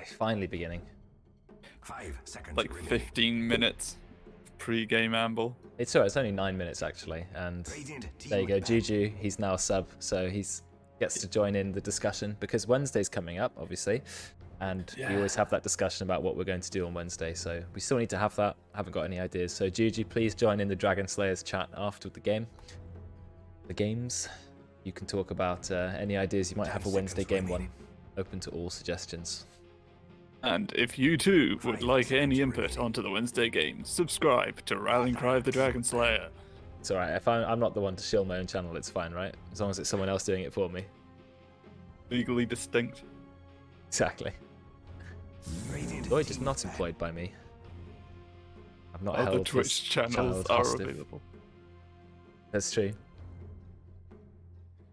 finally beginning. 5 seconds. Like 15 minutes pre-game amble. It's alright, it's only 9 minutes actually, and there you go, Juju, he's now a sub, so he's gets to join in the discussion, because Wednesday's coming up, obviously, and we always have that discussion about what we're going to do on Wednesday, so we still need to have that. Haven't got any ideas, so Juju, please join in the Dragon Slayers chat after the games. You can talk about any ideas you might have for Wednesday game 1. Open to all suggestions. And if you too would like any input onto the Wednesday games, subscribe to Rallying Cry of the Dragon Slayer. It's alright, if I'm not the one to shill my own channel, it's fine, right? As long as it's someone else doing it for me. Legally distinct. Exactly. Doi just not employed by me. I've not Other held Twitch this channels child are hostage. available. That's true.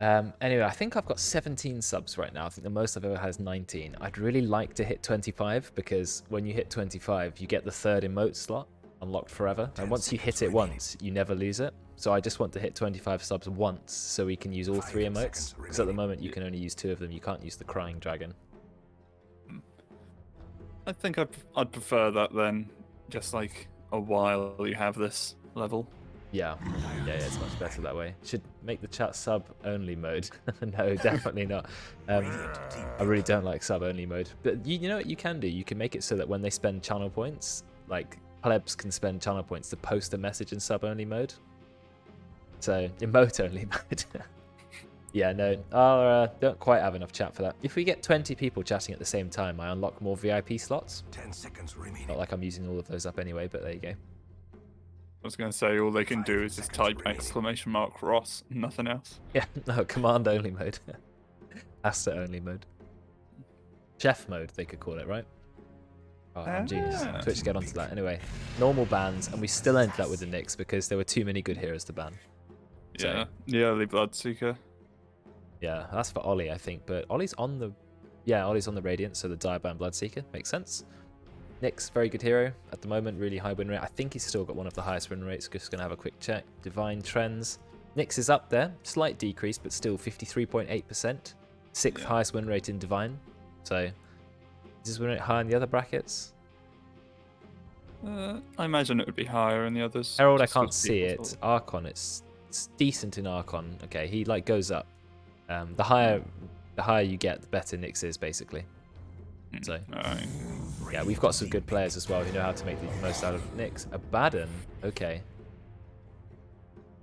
Anyway, I think I've got 17 subs right now. I think the most I've ever had is 19. I'd really like to hit 25, because when you hit 25, you get the 3rd emote slot unlocked forever. And once you hit it once, you never lose it. So I just want to hit 25 subs once so we can use all 3 emotes. Because at the moment, you can only use 2 of them. You can't use the Crying Dragon. I think I'd prefer that then. Just like a while you have this level. Yeah, it's much better that way. Should make the chat sub-only mode. No, definitely not. I really don't like sub-only mode. But you know what you can do? You can make it so that when they spend channel points, like plebs can spend channel points to post a message in sub-only mode. So, emote-only mode. Yeah, no, I don't quite have enough chat for that. If we get 20 people chatting at the same time, I unlock more VIP slots. 10 seconds remaining. Not like I'm using all of those up anyway, but there you go. I was going to say, all they can do is just type !Ross, nothing else. Yeah, no, command only mode. Asset only mode. Chef mode, they could call it, right? Oh, I'm genius. Twitch get onto that. Anyway, normal bans, and we still ended up with the Nyx because there were too many good heroes to ban. Yeah, the early Bloodseeker. Yeah, that's for Ollie, I think, but Ollie's on the... Yeah, Ollie's on the Radiant, so the Direban Bloodseeker. Makes sense. Nyx, very good hero. At the moment, really high win rate. I think he's still got one of the highest win rates. Just going to have a quick check. Divine Trends. Nyx is up there. Slight decrease, but still 53.8%. 6th highest win rate in Divine. So, is his win rate higher in the other brackets? I imagine it would be higher in the others. Herald, I can't see it. Archon, it's decent in Archon. Okay, he like goes up. The higher you get, the better Nyx is, basically. So, yeah, we've got some good players as well who know how to make the most out of Nyx. Abaddon, okay.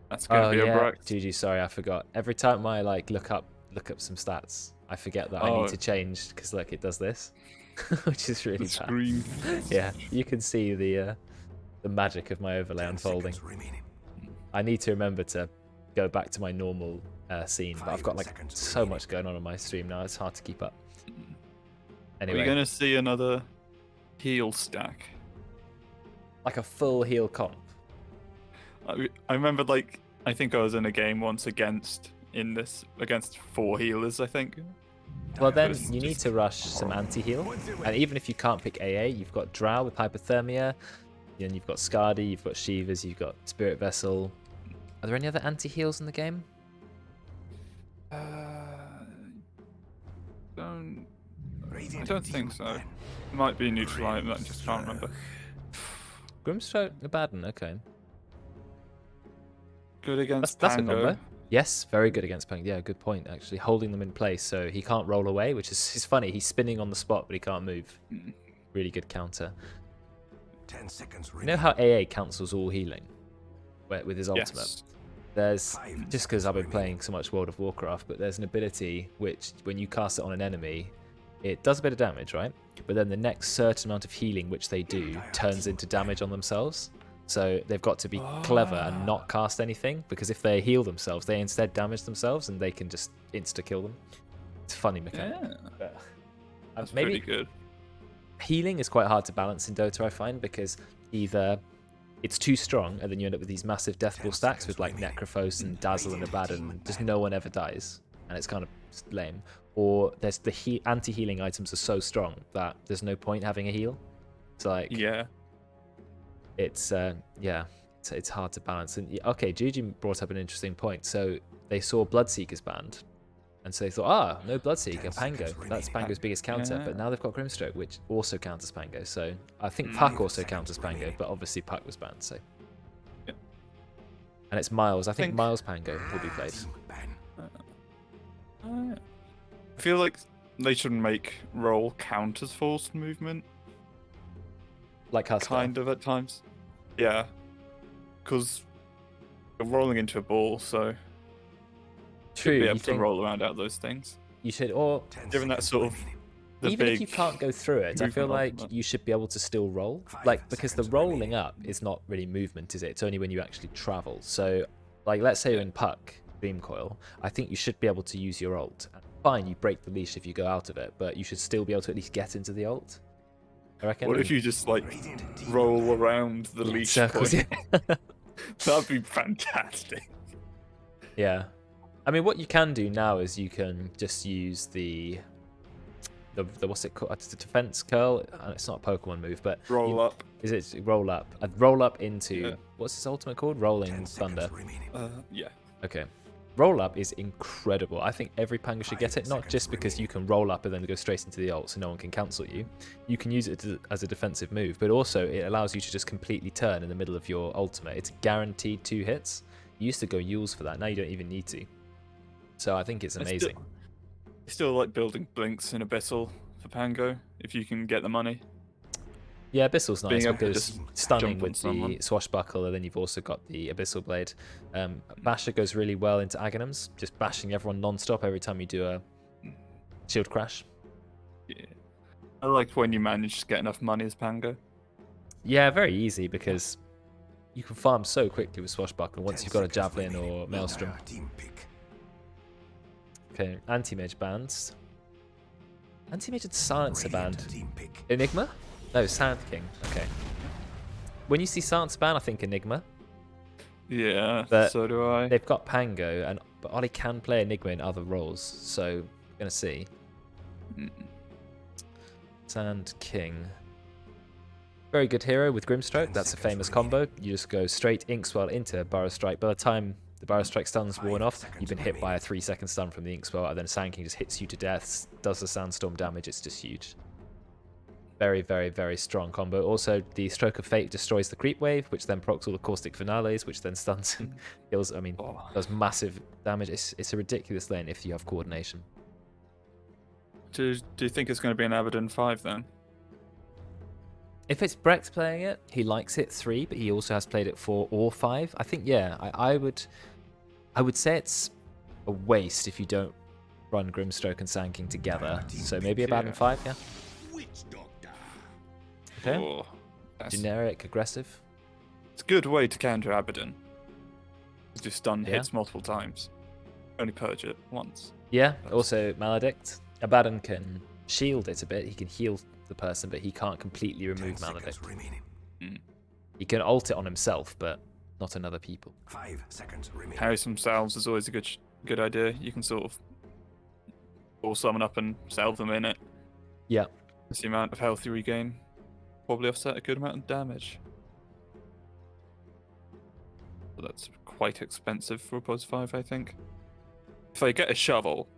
That's gonna be a Brax. GG, sorry, I forgot. Every time I like look up some stats, I forget that I need to change, because like it does this, which is really bad. Screen. Yeah, you can see the magic of my overlay unfolding. I need to remember to go back to my normal scene, but I've got like so much going on my stream now, it's hard to keep up. Anyway, Are we gonna see another heal stack? Like a full heal comp? I remember, like, I think I was in a game once against 4 healers, I think. Well, then you need to rush some anti-heal, and even if you can't pick AA, you've got Drow with Hypothermia, and you've got Skadi, you've got Shivas, you've got Spirit Vessel. Are there any other anti-heals in the game? I don't think so. It might be Neutralite, but I just can't remember. Grimstroke, Abaddon, okay. Good against That's a Pango. combo. Yes, very good against Pango. Yeah, good point, actually. Holding them in place so he can't roll away, which is funny. He's spinning on the spot, but he can't move. Really good counter. 10 seconds You know how AA cancels all healing with his ultimate? Yes. There's, just because I've been playing so much World of Warcraft, but there's an ability which, when you cast it on an enemy, it does a bit of damage, right? But then the next certain amount of healing which they do turns into damage on themselves. So they've got to be clever and not cast anything, because if they heal themselves, they instead damage themselves and they can just insta-kill them. It's a funny mechanic. Yeah. That's Maybe pretty good. healing is quite hard to balance in Dota, I find, because either it's too strong and then you end up with these massive death ball stacks with like Necrophos and Dazzle and Abaddon, and just no one ever dies, and it's kind of lame. Or there's the anti-healing items are so strong that there's no point having a heal. It's like, it's it's hard to balance. And okay, Juji brought up an interesting point. So they saw Bloodseekers banned, And so they thought, no Bloodseeker, Pango. That's Pango's biggest counter. Yeah. But now they've got Grimstroke, which also counters Pango. So I think Puck also counters Pango, but obviously Puck was banned. So. Yeah. And it's Miles. I think Miles Pango will be played. I feel like they should make roll count as forced movement. Like Hustle. Kind of at times. Yeah. Because you're rolling into a ball, so True. you'd be You able to think roll around out those things. you should, or Given that sort of the even if big you can't go through it, I feel movement like element. you should be able to still roll. Like, because the rolling up is not really movement, is it? It's only when you actually travel. So, like, let's say you're in Puck, Beam Coil, I think you should be able to use your ult. Fine, you break the leash if you go out of it, but you should still be able to at least get into the ult. I reckon. What if you just like roll around the leash circles? point? Yeah. That'd be fantastic. Yeah. I mean, what you can do now is you can just use the what's it called? It's a defense curl. It's not a Pokemon move, but Roll up. Is it roll up? Roll up into Yeah. what's this ultimate called? Rolling Thunder. Yeah. Okay. Roll up is incredible. I think every Pango should get it, not just because you can roll up and then go straight into the ult so no one can cancel you. You can use it as a defensive move, but also it allows you to just completely turn in the middle of your ultimate. It's guaranteed 2 hits. You used to go Yules for that, now you don't even need to. So I think it's amazing. I still like building blinks in Abyssal for Pango, if you can get the money. Yeah, Abyssal's nice Being able to because just stunning jump on with someone. the swashbuckler, then you've also got the Abyssal Blade. Basher goes really well into Aghanims, just bashing everyone non-stop every time you do a shield crash. Yeah. I like when you manage to get enough money as Pango. Yeah, very easy because you can farm so quickly with swashbuckler once you've got a javelin or maelstrom. Okay, anti-mage bans. Anti-mage and silencer banned. Enigma? No, Sand King. Okay. When you see silencer ban, I think Enigma. Yeah, But so do I. They've got Pango, but Ollie can play Enigma in other roles, so we're gonna see. Sand King. Very good hero with Grimstroke. That's a famous combo. You just go straight Inkswell into Burrow Strike. By the time the Burrow Strike stun's worn off, you've been hit by a 3-second stun from the Inkswell, and then Sand King just hits you to death, does the Sandstorm damage. It's just huge. Very, very, very strong combo. Also, the Stroke of Fate destroys the creep wave, which then procs all the caustic finales, which then stuns and kills. I mean, does massive damage. It's a ridiculous lane if you have coordination. Do you think it's going to be an Abaddon 5 then? If it's Brecht playing it, he likes it 3, but he also has played it 4 or 5. I think, yeah, I would say it's a waste if you don't run Grimstroke and Sand King together. So maybe a Abaddon 5, yeah. Okay. Oh, Generic, aggressive. it's a good way to counter Abaddon. Just stun Yeah. hits multiple times. Only purge it once. Yeah, also Maledict. Abaddon can shield it a bit. He can heal the person, but he can't completely remove Maledict. He can ult it on himself, but not on other people. 5 seconds remaining. Harry themselves is always a good idea. You can sort of all summon up and salve them in it. Yeah. It's the amount of health you regain. Probably offset a good amount of damage. But that's quite expensive for a Buzz 5, I think. If they get a shovel,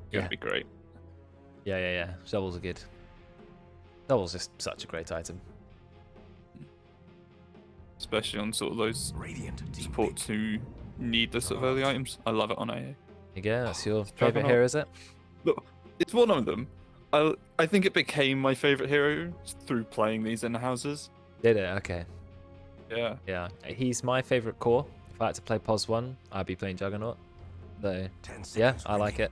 it's going to be great. Yeah. Shovels are good. Shovel's just such a great item. Especially on sort of those Radiant team supports who need the sort of early items. I love it on AA. There you go. That's your Juggernaut. favorite hero, is it? Look, it's one of them. I think it became my favorite hero through playing these in houses. Did it? Okay. Yeah. Yeah. He's my favorite core. If I had to play POS 1, I'd be playing Juggernaut. So, 10 yeah, seconds I like it.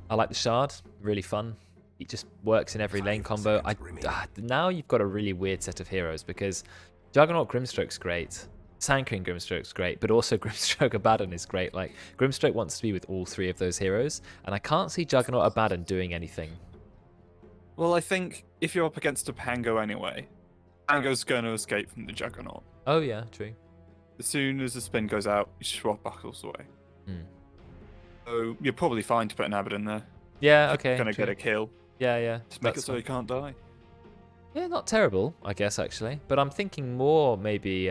I like the Shard. Really fun. It just works in every lane combo. Now you've got a really weird set of heroes because Juggernaut Grimstroke's great. Sand King Grimstroke's great, but also Grimstroke Abaddon is great. Like, Grimstroke wants to be with all 3 of those heroes, and I can't see Juggernaut Abaddon doing anything. Well, I think if you're up against a Pango anyway, Pango's going to escape from the Juggernaut. Oh, yeah, true. As soon as the spin goes out, you swap buckles away. Hmm. So you're probably fine to put an Abaddon there. Yeah, okay. Going to true. get a kill. Yeah. Just make it That's so fine. he can't die. Yeah, not terrible, I guess, actually. But I'm thinking more maybe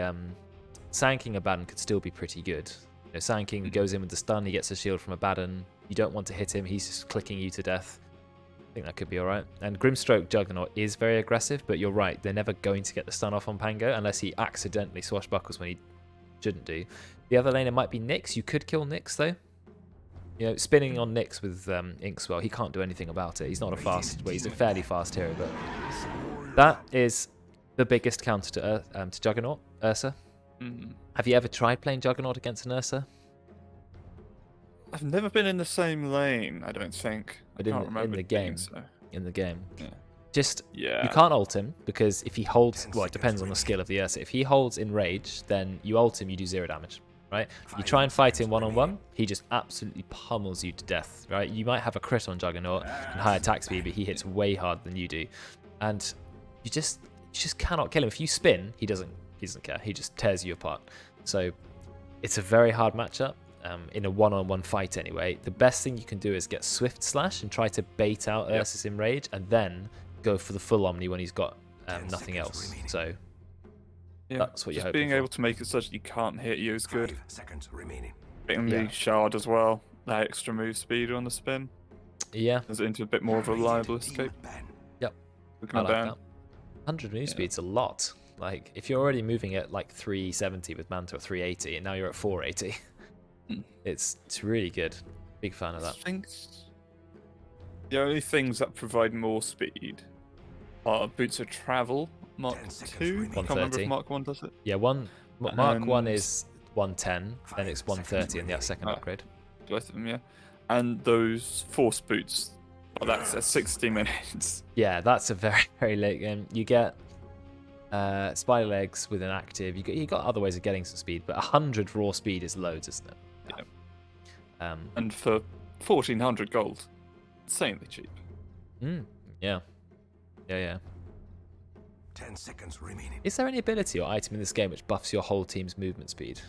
Sand King Abaddon could still be pretty good. You know, Sand King goes in with the stun, he gets a shield from Abaddon, you don't want to hit him. He's just clicking you to death. I think that could be alright. And Grimstroke Juggernaut is very aggressive, but you're right. They're never going to get the stun off on Pango unless he accidentally swashbuckles when he shouldn't do. The other laner might be Nyx. You could kill Nyx, though. You know, spinning on Nyx with Inkswell, he can't do anything about it. He's not a fast, well, he's a fairly fast hero, but that is the biggest counter to Juggernaut, Ursa. Have you ever tried playing Juggernaut against an Ursa? I've never been in the same lane, I don't think. But I can't remember in the doing game, so. in the game. Yeah. Just, Yeah. you can't ult him, because if he holds, well, it depends on the skill of the Ursa. If he holds in rage, then you ult him, you do 0 damage. Right? You try and fight him one-on-one, he just absolutely pummels you to death, right? You might have a crit on Juggernaut and high attack speed, but he hits way harder than you do. And you just cannot kill him. If you spin, he doesn't care. He just tears you apart. So it's a very hard matchup. In a one-on-one fight anyway. The best thing you can do is get Swift Slash and try to bait out Ursus in rage, and then go for the full Omni when he's got nothing else. So Yeah, that's what you're just hoping being for. able to make it such that he can't hit you is good. 5 seconds remaining. Getting the shard as well, that extra move speed on the spin, Yeah. turns it into a bit more of a reliable escape. Yep. Looking I at like Ben. that. 100 move speed's a lot. Like, if you're already moving at like 370 with Manta at 380, and now you're at 480, it's really good. Big fan of I that. think the only things that provide more speed are Boots of Travel, Mark 10 seconds 2. I remaining. can't remember 130. if Mark 1 does it. Yeah, Mark 1 And- is 110, then it's 130 in the second upgrade. Both of them, yeah. And those Force Boots, well, that's at 60 minutes. Yeah, that's a very, very late game. You get Spider Legs with an active. You got other ways of getting some speed, but 100 raw speed is loads, isn't it? Yeah. And for 1400 gold, insanely cheap. Yeah. 10 seconds remaining. Is there any ability or item in this game which buffs your whole team's movement speed?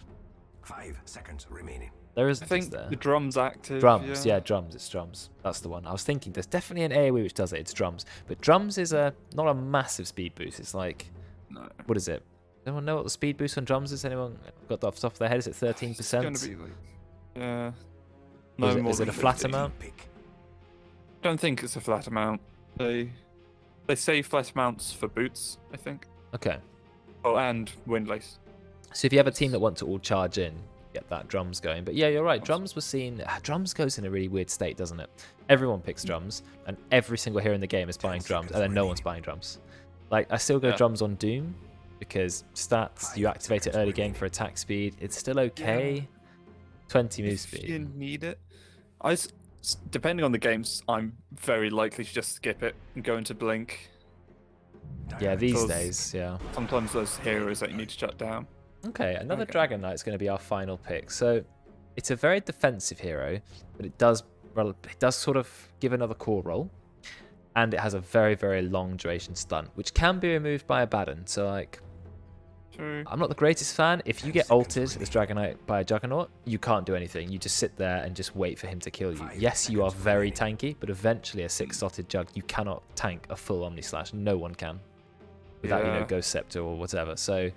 5 seconds remaining. There I isn't, is think there? the drum's active. Drums, yeah, drums. It's drums. That's the one. I was thinking there's definitely an AoE which does it. It's drums, but drums is not a massive speed boost. It's like, No. what is it? Does anyone know what the speed boost on drums is? Anyone got that off the top of their head? Is it 13%? It's gonna be like, yeah. Or No more is it than a flat 50. amount? Pick. Don't think it's a flat amount. They say flat amounts for boots, I think. Okay. Oh, and windlace. So if you have a team that want to all charge in, get that drums going. But yeah, you're right. Drums was seen. Drums goes in a really weird state, doesn't it? Everyone picks drums, and every single hero in the game is buying drums, and then no one's buying drums. Like, I still go Yeah. drums on Doom because stats, you activate it early game for attack speed. It's still okay. 20 move If you speed. need it. Depending on the games, I'm very likely to just skip it and go into Blink. Yeah, these Because- days, yeah. Sometimes there's heroes that you need to shut down. Okay, another Okay. Dragon Knight's going to be our final pick. So it's a very defensive hero, but it does sort of give another core role, and it has a very, very long duration stun, which can be removed by a Baden. So like, True. I'm not the greatest fan. If you get ulted as Dragon Knight by a Juggernaut, you can't do anything. You just sit there and just wait for him to kill you. Yes, you are very tanky, but eventually a 6-slotted Jug, you cannot tank a full Omni Slash. No one can. Without, Yeah. Ghost Scepter or whatever. So,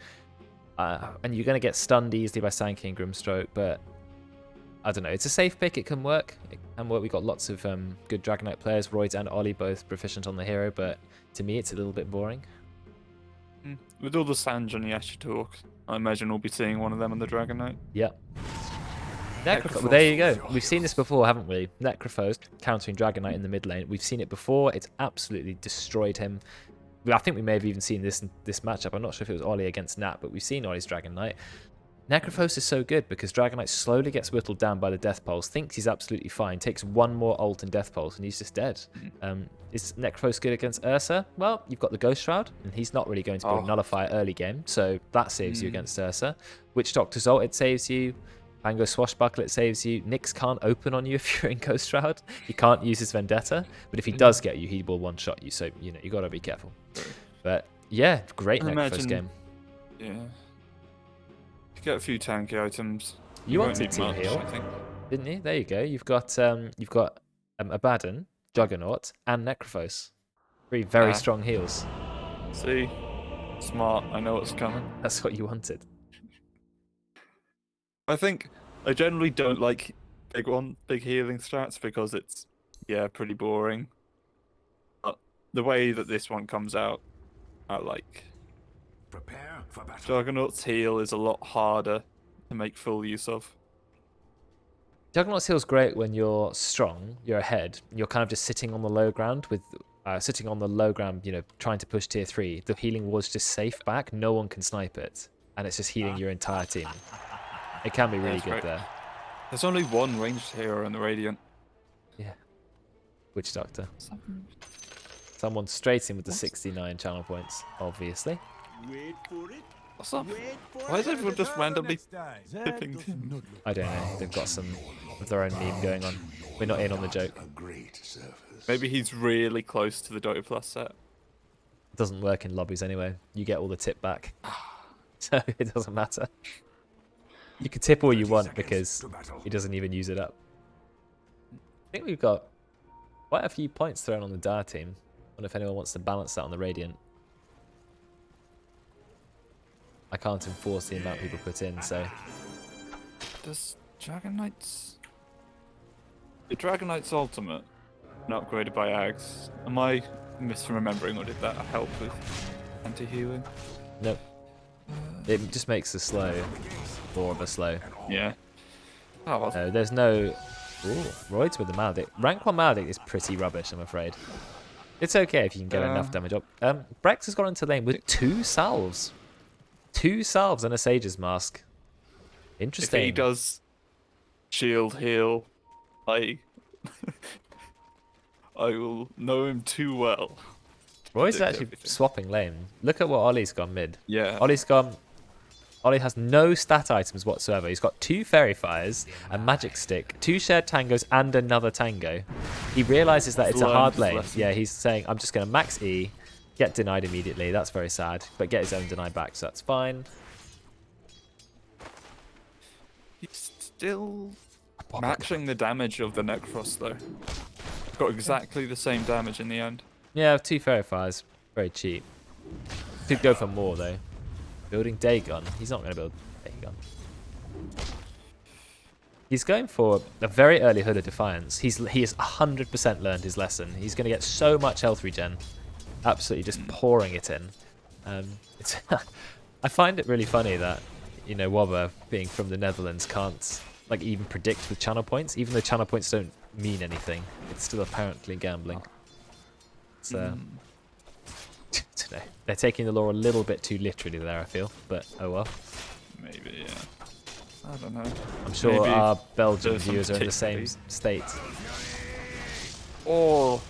and you're going to get stunned easily by Sanking Grimstroke, but I don't know. It's a safe pick. It can work. It can work. We've got lots of good Dragon Knight players. Roids and Ollie both proficient on the hero, but to me, it's a little bit boring. With all the Sanj and Yasha talk, I imagine we'll be seeing one of them on the Dragon Knight. Yep. Well, there you go. We've seen this before, haven't we? Necrophos countering Dragon Knight in the mid lane. We've seen it before. It's absolutely destroyed him. I think we may have even seen this matchup. I'm not sure if it was Ollie against Nat, but we've seen Ollie's Dragon Knight. Necrophos is so good because Dragon Knight slowly gets whittled down by the Death Pulse, thinks he's absolutely fine, takes one more ult and Death Pulse, and he's just dead. Is Necrophos good against Ursa? Well, you've got the Ghost Shroud, and he's not really going to be able to nullify early game, so that saves you against Ursa. Witch Doctor's ult, it saves you. Pango Swashbuckle, it saves you. Nyx can't open on you if you're in Ghost Shroud. He can't use his Vendetta, but if he does get you, he will one-shot you, so, you got to be careful. But, yeah, great Necrophos game. Yeah. You get a few tanky items. You won't wanted need Team much, Heal, I think. didn't you? There you go. You've got Abaddon, Juggernaut, and Necrophos. Three very Yeah. strong heals. See? Smart. I know what's coming. That's what you wanted. I think I generally don't like big healing strats, because it's pretty boring. But the way that this one comes out, I like. Prepare for battle. Juggernaut's heal is a lot harder to make full use of. Juggernaut's heal's great when you're strong, you're ahead, you're kind of just sitting on the low ground you know, trying to push tier 3. The healing ward's just safe back, no one can snipe it, and it's just healing your entire team. It can be really good great. there. There's only one ranged hero in the Radiant. Yeah. Witch Doctor. Someone straight in with the 69 channel points, obviously. Wait for it. What's up? Wait for Why it. is everyone just randomly That tipping? does not look I don't know, they've got some of their own meme going on. We're not in on the joke. A great service. Maybe he's really close to the Dota Plus set. It doesn't work in lobbies anyway. You get all the tip back. So it doesn't matter. You can tip all you 30 want seconds because to battle. he doesn't even use it up. I think we've got quite a few points thrown on the Dire team. I wonder if anyone wants to balance that on the Radiant. I can't enforce the amount people put in, so... Does Dragon Knight's... The Dragon Knight's ultimate not upgraded by Ags? Am I misremembering, or did that help with anti-healing? Nope. It just makes the slow more of a slow. Yeah. Oh, well, No, there's no... Ooh, Roids with the Maledict. Rank 1 Maledict is pretty rubbish, I'm afraid. It's okay if you can get enough damage up. Brex has gone into lane with 2 salves. 2 salves and a Sage's Mask. Interesting. if he does shield heal, I will know him too well. Roy's predict actually everything. swapping lane. Look at what Ollie's gone mid. Yeah. Ollie has no stat items whatsoever. He's got 2 Fairy Fires, a Magic Stick, 2 shared tangos, and another tango. He realizes that it's a Learned hard his lane. lesson. Yeah, he's saying, I'm just going to max E, get denied immediately. That's very sad, but get his own deny back, so that's fine. He's still matching the damage of the Necros, though. Got exactly the same damage in the end. Yeah, 2 Fairy Fires, very cheap. Could go for more, though. Building Dagon. He's not going to build Dagon. He's going for a very early Hood of Defiance. He has 100% learned his lesson. He's going to get so much health regen. Absolutely just pouring it in. It's I find it really funny that, you know, Wobber, being from the Netherlands, can't like even predict with channel points. Even though channel points don't mean anything, it's still apparently gambling. It's today. They're taking the law a little bit too literally there, I feel, but oh well. Maybe, yeah. I don't know. I'm sure Maybe our Belgian there's some viewers are in the same particularly- state. Oh,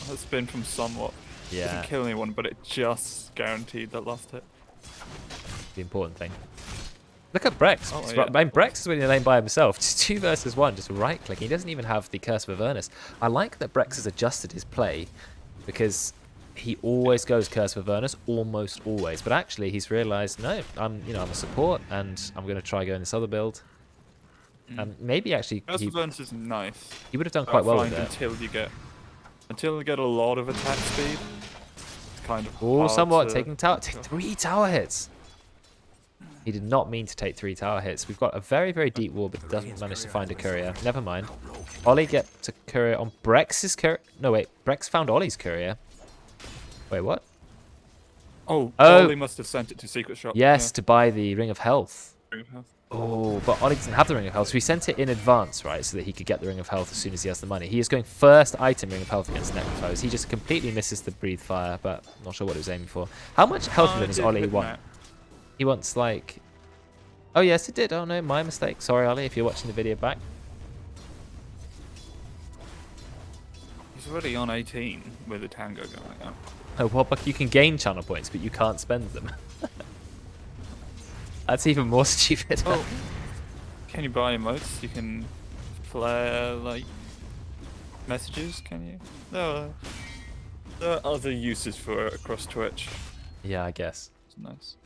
that's been from somewhat. Yeah, Didn't kill anyone, but it just guaranteed that last hit. the important thing. Look at Brex. Oh, Just yeah. Brex is winning the lane by himself. Just 2 versus 1, just right click. He doesn't even have the Curse of Avernus. I like that Brex has adjusted his play because he always goes Curse of Avernus, almost always. But actually, he's realised, no, I'm a support, and I'm going to try going this other build. Maybe actually Curse he of Avernus is nice. would have done quite well with Fine it. until you get a lot of attack speed. It's kind of Oh, hard somewhat to- taking tower. 3 tower hits. He did not mean to take 3 tower hits. We've got a very, very deep wall, but doesn't manage to find a courier. Never mind. Ollie get to courier on Brex's courier. No, wait. Brex found Ollie's courier. Wait, what? Oh, Oh. Ollie must have sent it to Secret Shop. Yes, to buy the Ring of Health. Yeah. Oh, but Ollie doesn't have the Ring of Health, so he sent it in advance, right, so that he could get the Ring of Health as soon as he has the money. He is going first item Ring of Health against Necrophos. He just completely misses the Breathe Fire, but I'm not sure what he was aiming for. How much health Oh, it does did Ollie hit want? Matt. He wants, like... Oh, yes, it did. Oh, no, my mistake. Sorry, Ollie, if you're watching the video back. He's already on 18 with a tango going on. Oh, well, but you can gain channel points, but you can't spend them. That's even more stupid. Oh, can you buy emotes? You can flare like messages. Can you? No, there are other uses for it across Twitch. Yeah, I guess. It's nice.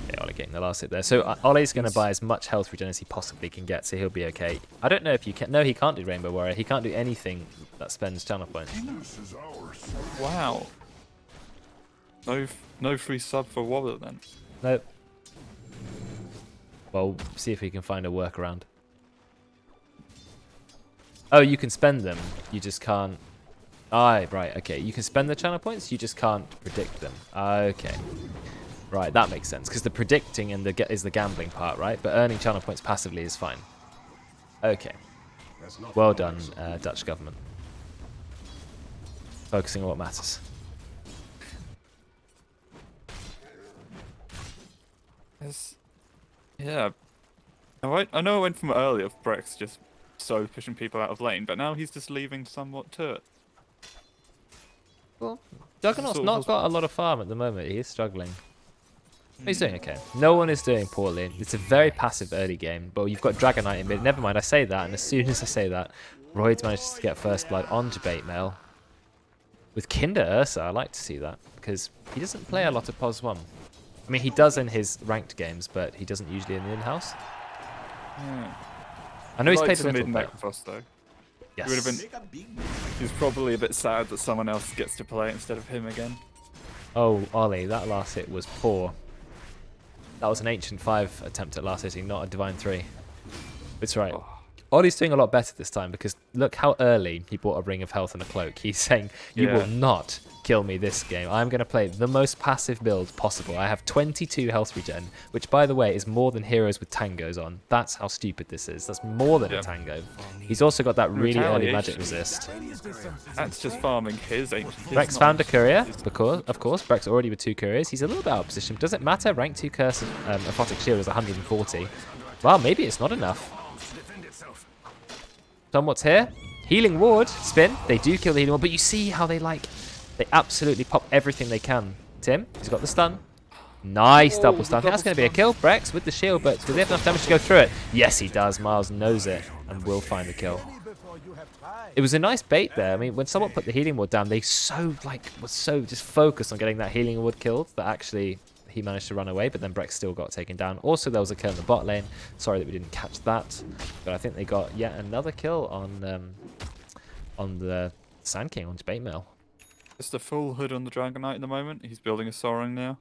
Okay, Ollie getting the last hit there. So Ollie's going to buy as much health regen as he possibly can get, so he'll be okay. I don't know if you can... No, he can't do Rainbow Warrior. He can't do anything that spends channel points. Wow. No free sub for Wobble then. Nope. Well, see if we can find a workaround. Oh, you can spend them. You just can't. Ah, right. Okay. You can spend the channel points. You just can't predict them. Okay. Right. That makes sense because the predicting and is the gambling part, right? But earning channel points passively is fine. Okay. Well done, Dutch government. Focusing on what matters. Yeah. Alright, I know I went from earlier of Brex just so pushing people out of lane, but now he's just leaving somewhat to it. Well, Juggernaut's Sort of not has- got a lot of farm at the moment. He is struggling. He's doing okay. No one is doing poorly. It's a very passive early game, but you've got Dragon Knight in mid. Never mind, I say that, and as soon as I say that, Royds manages to get first blood on Debate Mail. With Kinder Ursa, I like to see that, because he doesn't play a lot of POS 1. I mean, he does in his ranked games, but he doesn't usually in the in-house. Yeah. I know he's Likes played a the little bit. Necrophos though. Yes. He would have been. He's probably a bit sad that someone else gets to play instead of him again. Oh, Ollie, that last hit was poor. That was an Ancient 5 attempt at last hitting, not a Divine 3. It's right. Oh. Ollie's doing a lot better this time because look how early he bought a Ring of Health and a Cloak. He's saying, you Yeah. will not kill me this game. I'm going to play the most passive build possible. I have 22 health regen, which by the way is more than heroes with tangos on. That's how stupid this is. That's more than a tango. He's also got that really early magic resist. That's just farming his ancient. Brex found a courier, because, of course. Brex already with 2 couriers. He's a little bit out of position. Does it matter? Rank 2 curse Aphotic Shield is 140. Well, maybe it's not enough. What's here? Healing Ward. Spin. They do kill the Healing Ward, but you see how they absolutely pop everything they can. Tim, he's got the stun. Nice double stun. I think that's going to be a kill. Brex with the shield, but does he have enough damage to go through it? Yes, he does. Miles knows it and will find the kill. It was a nice bait there. I mean, when someone put the Healing Ward down, they were so just focused on getting that Healing Ward killed that actually he managed to run away, but then Brex still got taken down. Also, there was a kill in the bot lane. Sorry that we didn't catch that, but I think they got yet another kill on the Sand King on Debate Mail. It's the full hood on the Dragon Knight at the moment. He's building a Soaring now.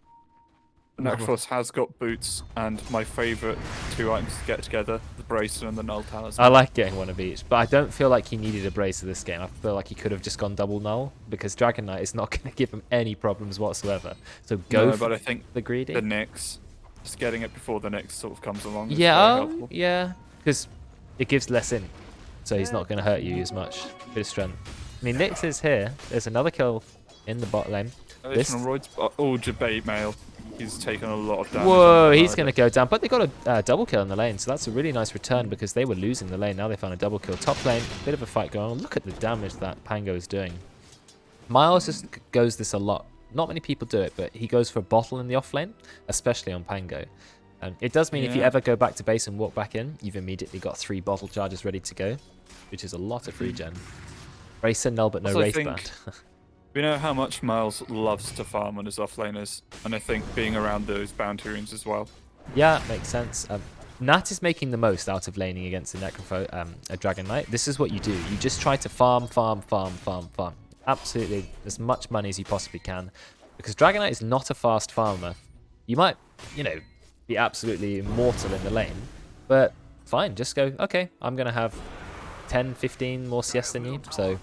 Necrophos has got boots, and my favourite 2 items to get together, the Bracer and the Null Talisman. I like getting one of each, but I don't feel like he needed a bracer this game. I feel like he could have just gone double null, because Dragon Knight is not going to give him any problems whatsoever. So go for but I think the greedy. the Nyx, just getting it before the Nyx sort of comes along. Is very Yeah, helpful. yeah, because it gives less in, so he's not going to hurt you as much. Bit of strength. I mean, Nyx is here. There's another kill in the bot lane. This. Debate Mail. He's taken a lot of damage. Whoa, he's going to go down. But they got a double kill in the lane, so that's a really nice return because they were losing the lane. Now they found a double kill. Top lane, bit of a fight going on. Look at the damage that Pango is doing. Miles just goes this a lot. Not many people do it, but he goes for a bottle in the off lane, especially on Pango. It does mean if you ever go back to base and walk back in, you've immediately got 3 bottle charges ready to go, which is a lot of regen. Racer null, but no Also, I Wraith think- Band. We know how much Miles loves to farm on his offlaners, and I think being around those bounty runes as well. Yeah, makes sense. Nat is making the most out of laning against a Dragon Knight. This is what you do. You just try to farm. Absolutely as much money as you possibly can. Because Dragon Knight is not a fast farmer. You might, be absolutely immortal in the lane. But fine, just go, okay, I'm going to have 10, 15 more CS than you. So,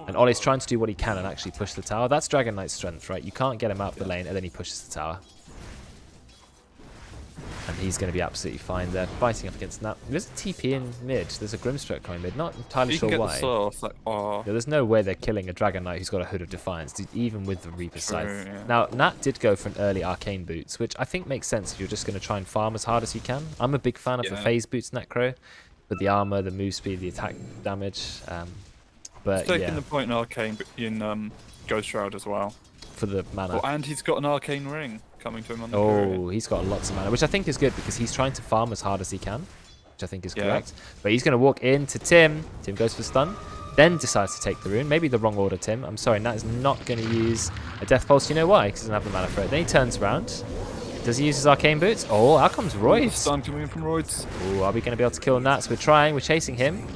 and Ollie's trying to do what he can and actually push the tower. That's Dragon Knight's strength, right? You can't get him out of the lane and then he pushes the tower. And he's going to be absolutely fine there, fighting up against Nat. There's a TP in mid. There's a Grimstroke coming mid. Not entirely You sure can get why. the slow off, like, oh. Yeah, there's no way they're killing a Dragon Knight who's got a Hood of Defiance, even with the Reaper Scythe. yeah. Now, Nat did go for an early Arcane Boots, which I think makes sense if you're just going to try and farm as hard as you can. I'm a big fan of the Phase Boots Necro, with the armor, the move speed, the attack damage. But He's taking yeah, the point in Arcane in Ghost Shroud as well. for the mana. Oh, and he's got an Arcane Ring coming to him on the courier. Oh, he's got lots of mana, which I think is good because he's trying to farm as hard as he can, which I think is correct. But he's going to walk into Tim. Tim goes for stun, then decides to take the rune. Maybe the wrong order, Tim. I'm sorry, Nat is not going to use a Death Pulse. You know why? Because he doesn't have the mana for it. Then he turns around. Does he use his Arcane Boots? Oh, out comes Royce. Stun coming in from Roids. Oh, are we going to be able to kill Nat? So we're trying. We're chasing him.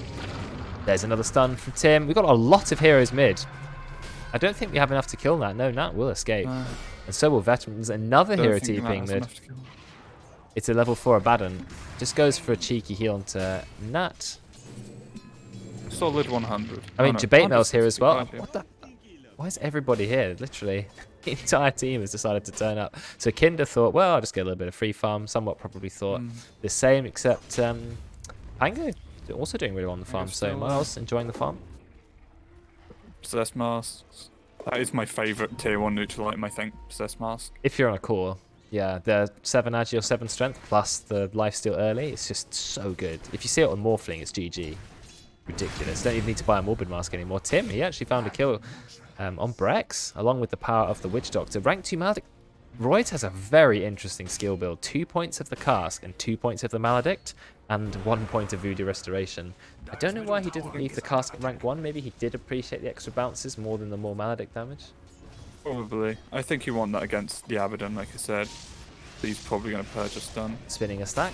There's another stun from Tim. We've got a lot of heroes mid. I don't think we have enough to kill Nat. No, Nat will escape. And so will Veterans. Another hero TPing mid. It's a level 4 Abaddon. Just goes for a cheeky heal onto Nat. solid 100. I mean, no, Debate Mail's here as well. 165, What the? Why is everybody here? Literally, the entire team has decided to turn up. So Kinder thought, well, I'll just get a little bit of free farm. Somewhat probably thought the same, except Pango also doing really well on the farm. So still, Miles enjoying the farm. Possessed masks. That is my favourite tier 1 neutral item, I think. Possessed mask. If you're on a core, yeah, the 7 agi or 7 strength plus the lifesteal early, it's just so good. If you see it on Morphling, it's GG. Ridiculous. Don't even need to buy a Morbid Mask anymore. Tim, he actually found a kill on Brex, along with the power of the Witch Doctor. Rank 2 Maledict. Royd has a very interesting skill build. 2 points of the Cask and 2 points of the Maledict, and 1 point of Voodoo Restoration. I don't know why he didn't leave the Cask at rank 1. Maybe he did appreciate the extra bounces more than the more Maledict damage. Probably. I think you want that against the Abaddon, like I said. He's probably going to purge a stun. Spinning a stack.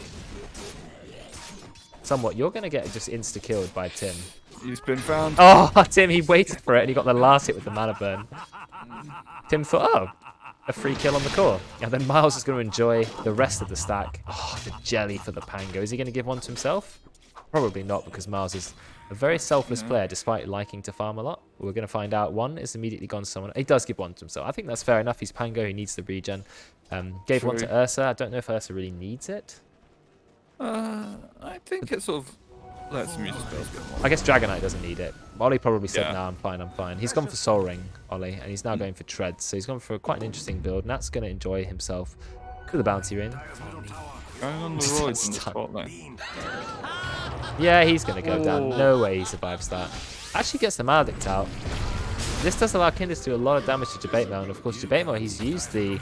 Somewhat, you're going to get just insta-killed by Tim. He's been found. Oh, Tim, he waited for it and he got the last hit with the mana burn. Tim thought, oh, a free kill on the core. And then Miles is going to enjoy the rest of the stack. Oh, the jelly for the Pango. Is he going to give one to himself? Probably not, because Miles is a very selfless player despite liking to farm a lot. We're going to find out one is immediately gone to someone. He does give one to himself. I think that's fair enough. He's Pango. He needs the regen. Gave one to Ursa. I don't know if Ursa really needs it. I think it sort of lets him use his spells a bit more. I guess Dragonite doesn't need it. Ollie probably said, Yeah. no, I'm fine, I'm fine. He's gone for Soul Ring, Ollie, and he's now going for Treads. So he's gone for quite an interesting build. Nat's going to enjoy himself to the bounty ring. Going on the roids in the spotlight. Yeah, he's going to go down. No way he survives that. Actually gets the Maledict out. This does allow Kinder to do a lot of damage to Debate Mail, and of course Debate Mail, he's used the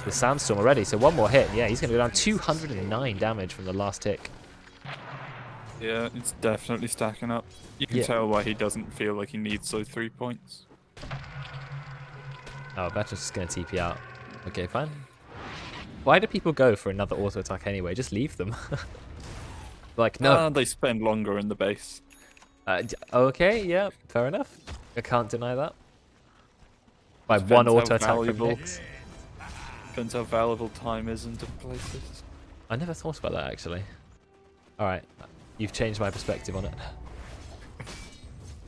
Sandstorm already, so one more hit, yeah, he's going to go down 209 damage from the last tick. Yeah, it's definitely stacking up. You can tell why he doesn't feel like he needs those 3 points. Oh, Veteran's just going to TP out. Okay, fine. Why do people go for another auto attack anyway? Just leave them. Like, no. They spend longer in the base. Okay, yeah, fair enough. I can't deny that. By one auto attack from Nyx. Depends how valuable time is in different places. I never thought about that, actually. Alright, you've changed my perspective on it.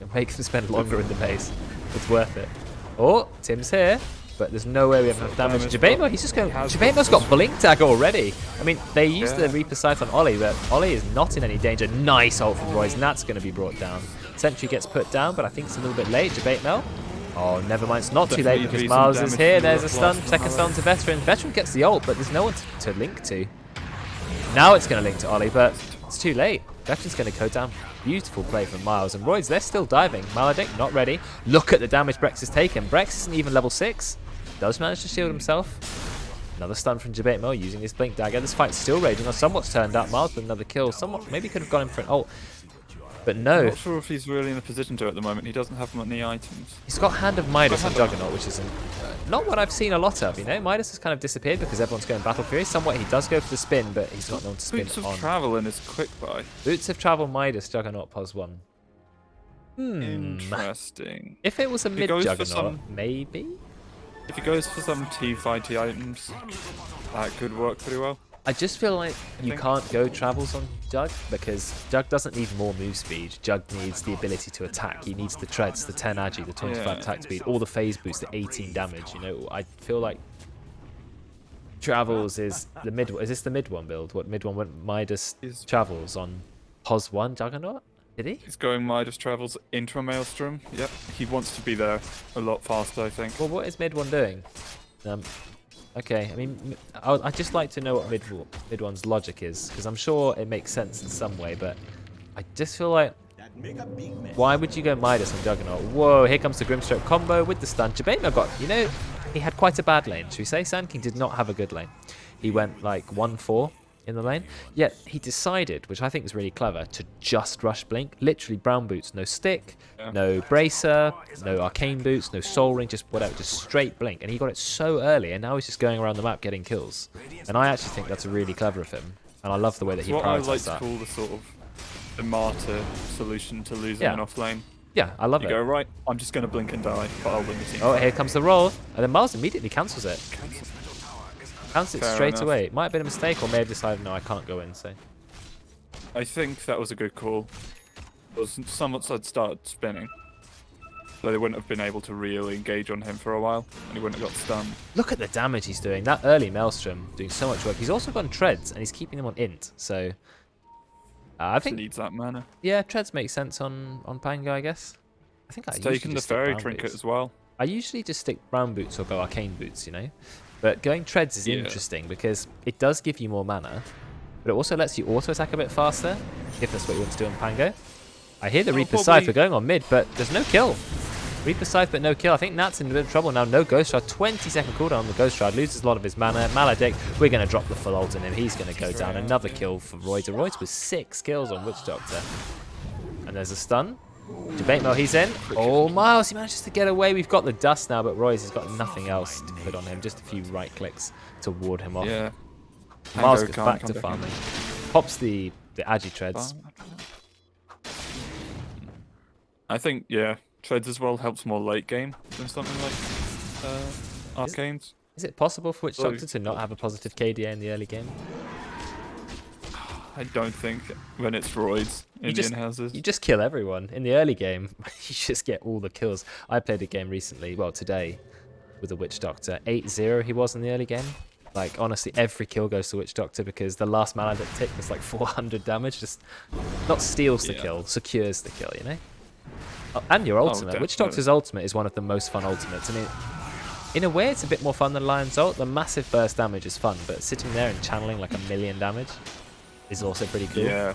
It makes them spend longer in the base. It's worth it. Oh, Tim's here, but there's no way we have enough damage. Jabemo, he's just going. Jabemo's got Blink Tag already. I mean, they used the Reaper Scythe on Ollie, but Ollie is not in any danger. Nice ult from Royce. Nat's going to be brought down. Sentry gets put down, but I think it's a little bit late. Jabemo. Oh, never mind. It's not too late because Miles is here. There's a stun. Second stun to Veteran. Veteran gets the ult, but there's no one to link to. Now it's going to link to Ollie, but it's too late. Veteran's going to go down. Beautiful play from Miles. And Royds, they're still diving. Maledict, not ready. Look at the damage Brex has taken. Brex isn't even level 6. Does manage to shield himself. Another stun from Jabemo using his Blink Dagger. This fight's still raging. Somewhat's turned up. Miles with another kill. Somewhat maybe could have gone in for an ult. But no. I'm not sure if he's really in a position to at the moment. He doesn't have many items. He's got Hand of Midas on Juggernaut, which is not what I've seen a lot of, you know? Midas has kind of disappeared because everyone's going Battle Fury. Somewhat he does go for the spin, but he's got no one to spin Boots on. of Travel in his quick buy. Boots of Travel, Midas, Juggernaut, pos 1. Interesting. If it was a mid Juggernaut, some, maybe? If he goes for some T5T items, that could work pretty well. I just feel like you can't go travels on Jug because Jug doesn't need more move speed. Jug needs the ability to attack. He needs the treads, the 10 agi, the 25 attack speed, all the phase boosts, the 18 damage. You know, I feel like travels is the mid. Is this the mid one build? What mid one went Midas travels on pos 1 Juggernaut? Did he? He's going Midas Travels into a Maelstrom. Yep, he wants to be there a lot faster, I think. Well, what is mid one doing? Okay, I mean, I'd just like to know what mid one's logic is, because I'm sure it makes sense in some way, but I just feel like, why would you go Midas on Juggernaut? Whoa, here comes the Grimstroke combo with the stun. Jabeno got, you know, he had quite a bad lane. Should we say Sand King did not have a good lane? He went like 1-4 in the lane, yet he decided, which I think is really clever, to just rush Blink. Literally brown boots, no stick, no bracer, no arcane boots, no soul ring, just whatever, just straight Blink. And he got it so early, and now he's just going around the map getting kills. And I actually think that's really clever of him, and I love the way that he prioritized that. What I like to call the sort of the martyr solution to losing an off lane. Yeah, I love it. You go, right, I'm just going to blink and die, but I'll win the team. Oh, here comes the roll, and then Miles immediately cancels it. Cancels it straight away. It might have been a mistake, or may have decided, no, I can't go in, so. I think that was a good call. was somewhat had started spinning. So they wouldn't have been able to really engage on him for a while, and he wouldn't have got stunned. Look at the damage he's doing. That early Maelstrom doing so much work. He's also got treads, and he's keeping them on int. So I think Needs that mana. yeah, treads make sense on Pango, I guess. I think He's I usually taken the just stick fairy brown trinket boots. as well. I usually just stick brown boots or go arcane boots, you know. But going treads is Yeah. interesting because it does give you more mana, but it also lets you auto attack a bit faster if that's what you want to do on Pango. I hear the I'll Reaper probably- Scythe. We're going on mid, but there's no kill. Reaper Scythe, but no kill. I think Nat's in a bit of trouble now. No Ghost Shard. 20-second cooldown on the Ghost Shard. Loses a lot of his mana. Maledict, we're going to drop the full ult on him. He's going to go down. Another kill for Royds. Royds with 6 kills on Witch Doctor. And there's a stun. Debate Mel, he's in. Oh, Miles, he manages to get away. We've got the dust now, but Royds has got nothing else to put on him. Just a few right clicks to ward him off. Yeah. Miles Pango goes can't back come to back farming. Pops the Agi treads. I think, yeah, treads as well helps more late game than something like Arcanes. Is it possible for Witch Oh. Doctor to not have a positive KDA in the early game? I don't think when it's Roids in the in-houses. You just kill everyone. In the early game, you just get all the kills. I played a game recently, well, today, with a Witch Doctor. 8-0 he was in the early game. Like, honestly, every kill goes to Witch Doctor because the last mana that ticked was like 400 damage. Just not steals the kill, secures the kill, you know? Oh, and your ultimate. Witch definitely. Doctor's ultimate is one of the most fun ultimates. I mean, in a way, it's a bit more fun than Lion's ult. The massive burst damage is fun, but sitting there and channeling like 1,000,000 damage is also pretty cool. Yeah.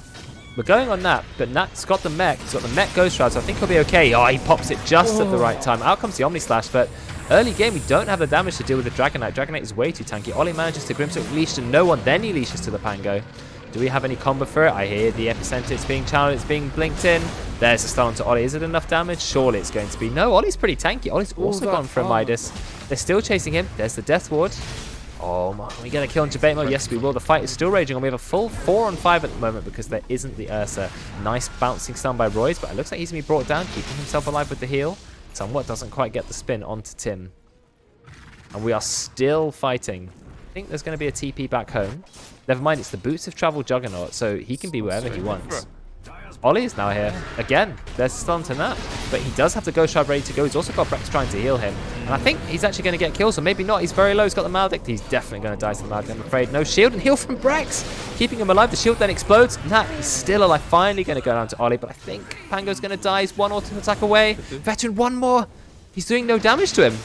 We're going on Nat, but Nat's got the mech. He's got the mech Ghost Shroud, so I think he'll be okay. Oh, he pops it just at the right time. Out comes the Omni Slash, but early game, we don't have the damage to deal with the Dragon Knight. Dragon Knight is way too tanky. Ollie manages to Grimstoke leash to no one, then he leashes to the Pango. Do we have any combo for it? I hear the epicenter. It's being channeled. It's being blinked in. There's a stun onto Ollie. Is it enough damage? Surely it's going to be. No, Ollie's pretty tanky. Ollie's also gone for a Midas. They're still chasing him. There's the Death Ward. Oh, man. Are we going to kill on Jabemo? Yes, we will. The fight is still raging on. We have a full 4-on-5 at the moment because there isn't the Ursa. Nice bouncing stun by Royce, but it looks like he's going to be brought down, keeping himself alive with the heal. Somewhat doesn't quite get the spin onto Tim. And we are still fighting. I think there's going to be a TP back home. Never mind, it's the Boots of Travel Juggernaut, so he can be wherever he wants. Ollie is now here. Again, there's a stun to that. But he does have the Ghost Shard ready to go. He's also got Brex trying to heal him. And I think he's actually going to get kills, or maybe not. He's very low. He's got the Maledict. He's definitely going to die to the Maledict, I'm afraid. No shield and heal from Brex. Keeping him alive. The shield then explodes. Nat is still alive. Finally going to go down to Ollie, but I think Pango's going to die. He's one auto attack away. Veteran, one more. He's doing no damage to him.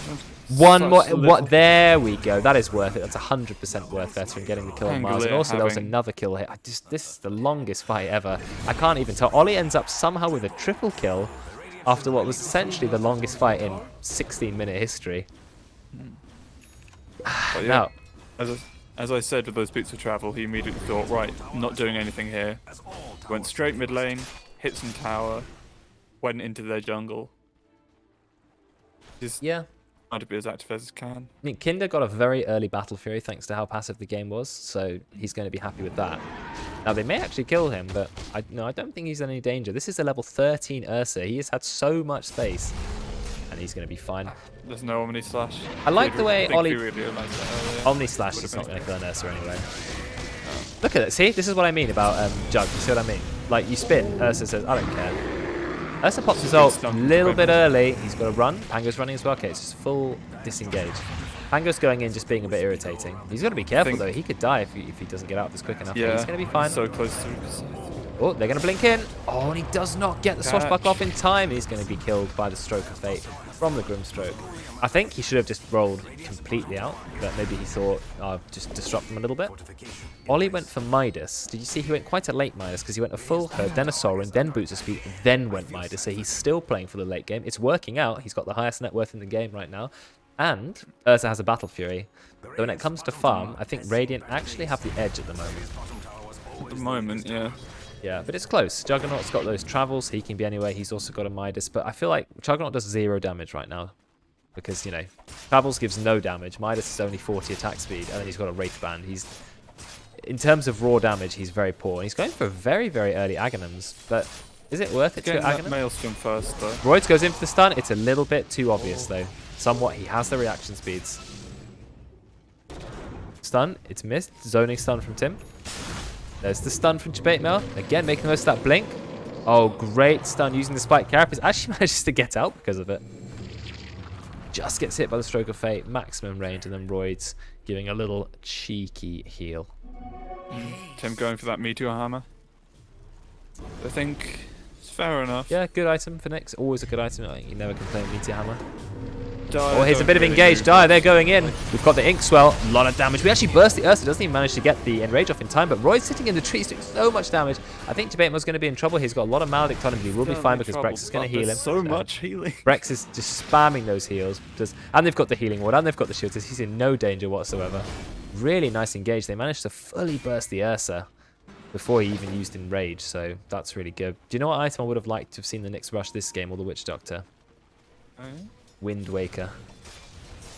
One more. What? There we go. That is worth it. That's 100% worth Veteran getting the kill on Mars. And also, there was another kill here. This is the longest fight ever. I can't even tell. Ollie ends up somehow with a triple kill after what was essentially the longest fight in 16-minute history. But yeah, as I said with those Boots of Travel, he immediately thought, right, not doing anything here. Went straight mid lane, hit some tower, went into their jungle. Just Yeah. trying to be as active as he can. I mean, Kinder got a very early Battle Fury thanks to how passive the game was, so he's going to be happy with that. Now, they may actually kill him, but I don't think he's in any danger. This is a level 13 Ursa. He has had so much space, and he's going to be fine. There's no Omni Slash. I like the way Ollie... Really realized that earlier. Omni Slash is not going to kill an Ursa anyway. Look at it. See? This is what I mean about Jug. You see what I mean? Like, you spin. Ursa says, I don't care. Ursa pops his ult a little bit early. He's got to run. Pango's running as well. Okay, it's just full disengage. Pango's going in just being a bit irritating. He's got to be careful, though. He could die if he doesn't get out of this quick enough. Yeah, He's going to be fine. So close to. Oh, they're going to blink in. Oh, and he does not get the swashbuckle off in time. He's going to be killed by the Stroke of Fate from the Grimstroke. I think he should have just rolled completely out, but maybe he thought, just disrupt them a little bit. Ollie went for Midas. Did you see he went quite a late Midas because he went a full herd, then a Sorin, then Boots of Speed, then went Midas. So he's still playing for the late game. It's working out. He's got the highest net worth in the game right now. And Ursa has a Battle Fury. But when it comes to farm, I think Radiant actually have the edge at the moment. At the moment, yeah. Yeah, but it's close. Juggernaut's got those travels. He can be anywhere. He's also got a Midas. But I feel like Juggernaut does 0 damage right now. Because, you know, travels gives no damage. Midas is only 40 attack speed. And then he's got a Wraith Band. He's, in terms of raw damage, he's very poor. And he's going for very, very early Aghanims. But is it worth it to Getting that Aghanim? Maelstrom first, though. Royds goes in for the stun. It's a little bit too obvious, though. Somewhat. He has the reaction speeds. Stun. It's missed. Zoning stun from Tim. There's the stun from Jabate Mel. Again, making the most of that blink. Oh, great stun using the spike carapace. Actually manages to get out because of it. Just gets hit by the stroke of fate, maximum range, and then Roids giving a little cheeky heal. Tim going for that meteor hammer. I think it's fair enough. Yeah, good item for Nyx. Always a good item. You never complain with Meteor Hammer. Dire Oh, here's a don't bit of really engaged. move. Dire, they're going in. We've got the Ink Swell. A lot of damage. We actually burst the Ursa. Doesn't even manage to get the Enrage off in time. But Roy's sitting in the trees doing so much damage. I think Debatemo's going to be in trouble. He's got a lot of Maledict on him. He will be Certainly fine because trouble, Brex is going but to heal him. there's so much healing. Brex is just spamming those heals. And they've got the healing ward. And they've got the shields. He's in no danger whatsoever. Really nice engage. They managed to fully burst the Ursa before he even used Enrage. So that's really good. Do you know what item I would have liked to have seen the Nyx rush this game, or the Witch Doctor? Wind Waker.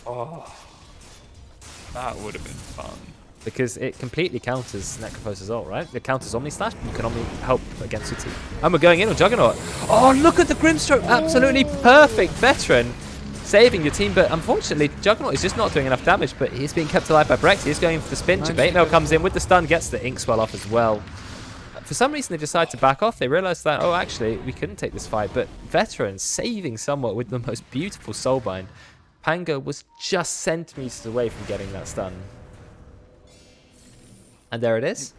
Oh, that would have been fun. Because it completely counters Necrophose's ult, right? It counters Omni Slash, but you can only help against your team. And we're going in on Juggernaut. Oh, look at the Grimstroke. Absolutely perfect veteran. Saving your team, but unfortunately, Juggernaut is just not doing enough damage, but he's being kept alive by Brex. He's going for the spin. Jabate comes in with the stun, gets the Ink Swell off as well. For some reason, they decide to back off. They realize that, oh, actually, we couldn't take this fight, but Veteran saving somewhat with the most beautiful Soulbind. Pango was just centimeters away from getting that stun. And there it is.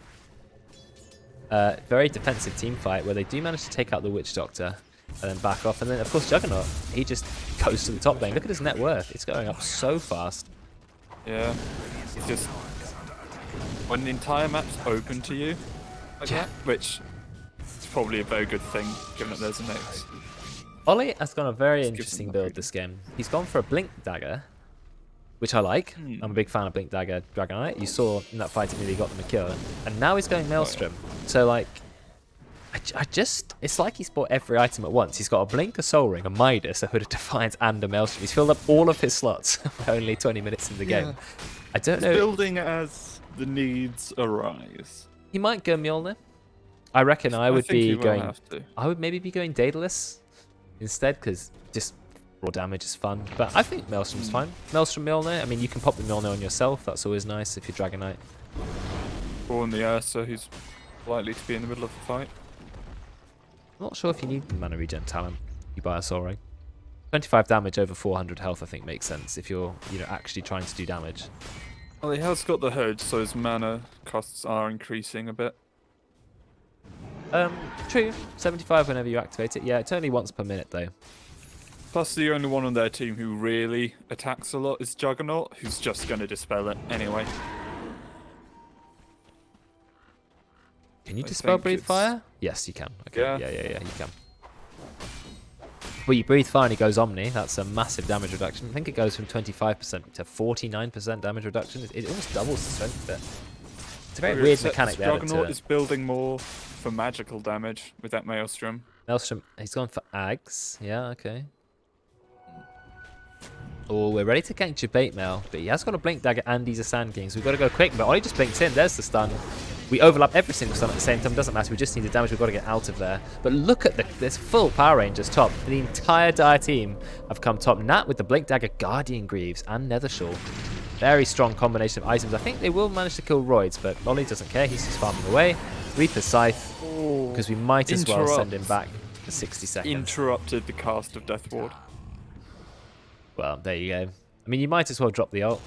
Very defensive team fight where they do manage to take out the Witch Doctor and then back off. And then, of course, Juggernaut, he just goes to the top lane. Look at his net worth. It's going up so fast. Yeah. It's just... when the entire map's open to you, like that, which is probably a very good thing, given that there's a Nyx. Ollie has gone a very Just give interesting them build freedom. this game. He's gone for a Blink Dagger, which I like. I'm a big fan of Blink Dagger Dragon Knight. You saw in that fight, he nearly got them a kill. And now he's going Maelstrom. So, like, I just... it's like he's bought every item at once. He's got a Blink, a Soul Ring, a Midas, a Hood of Defiance, and a Maelstrom. He's filled up all of his slots with only 20 minutes in the game. I don't know... Building as the needs arise. He might go Mjolnir. I reckon I would think he be will going... have to. I would maybe be going Daedalus instead, because just raw damage is fun. But I think Maelstrom's fine. Maelstrom Mjolnir, I mean, you can pop the Mjolnir on yourself. That's always nice if you're Dragon Knight. Or on the Ursa, who's likely to be in the middle of the fight. I'm not sure if you need the mana regen talent. You buy a Soul Ring. 25 damage over 400 health, I think, makes sense if you're, you know, actually trying to do damage. Well, he has got the Hood, so his mana costs are increasing a bit. True. 75 whenever you activate it. Yeah, it's only once per minute though. Plus, the only one on their team who really attacks a lot is Juggernaut, who's just going to dispel it anyway. Can you I dispel think Breathe it's- Fire? Yes, you can. Okay. Yeah. Yeah, you can. Well, you Breathe Fire and he goes Omni. That's a massive damage reduction. I think it goes from 25% to 49% damage reduction. It almost doubles the strength of it. It's a very weird Except mechanic there. Juggernaut is building more for magical damage with that Maelstrom. Maelstrom, he's gone for Ags. Yeah, okay. Oh, we're ready to gank Jabate Mail, but he has got a Blink Dagger and he's a Sand King, so we've got to go quick. But Ollie just blinks in. There's the stun. We overlap every single stun at the same time. Doesn't matter. We just need the damage. We've got to get out of there. But look at this full Power Rangers top. The entire Dire team have come top. Nat with the Blink Dagger, Guardian Greaves, and Nethershawl. Very strong combination of items. I think they will manage to kill Roids, but Ollie doesn't care. He's just farming away. Reaper's Scythe, because we might as well send him back for 60 seconds. Interrupted the cast of Death Ward. Well, there you go. I mean, you might as well drop the ult.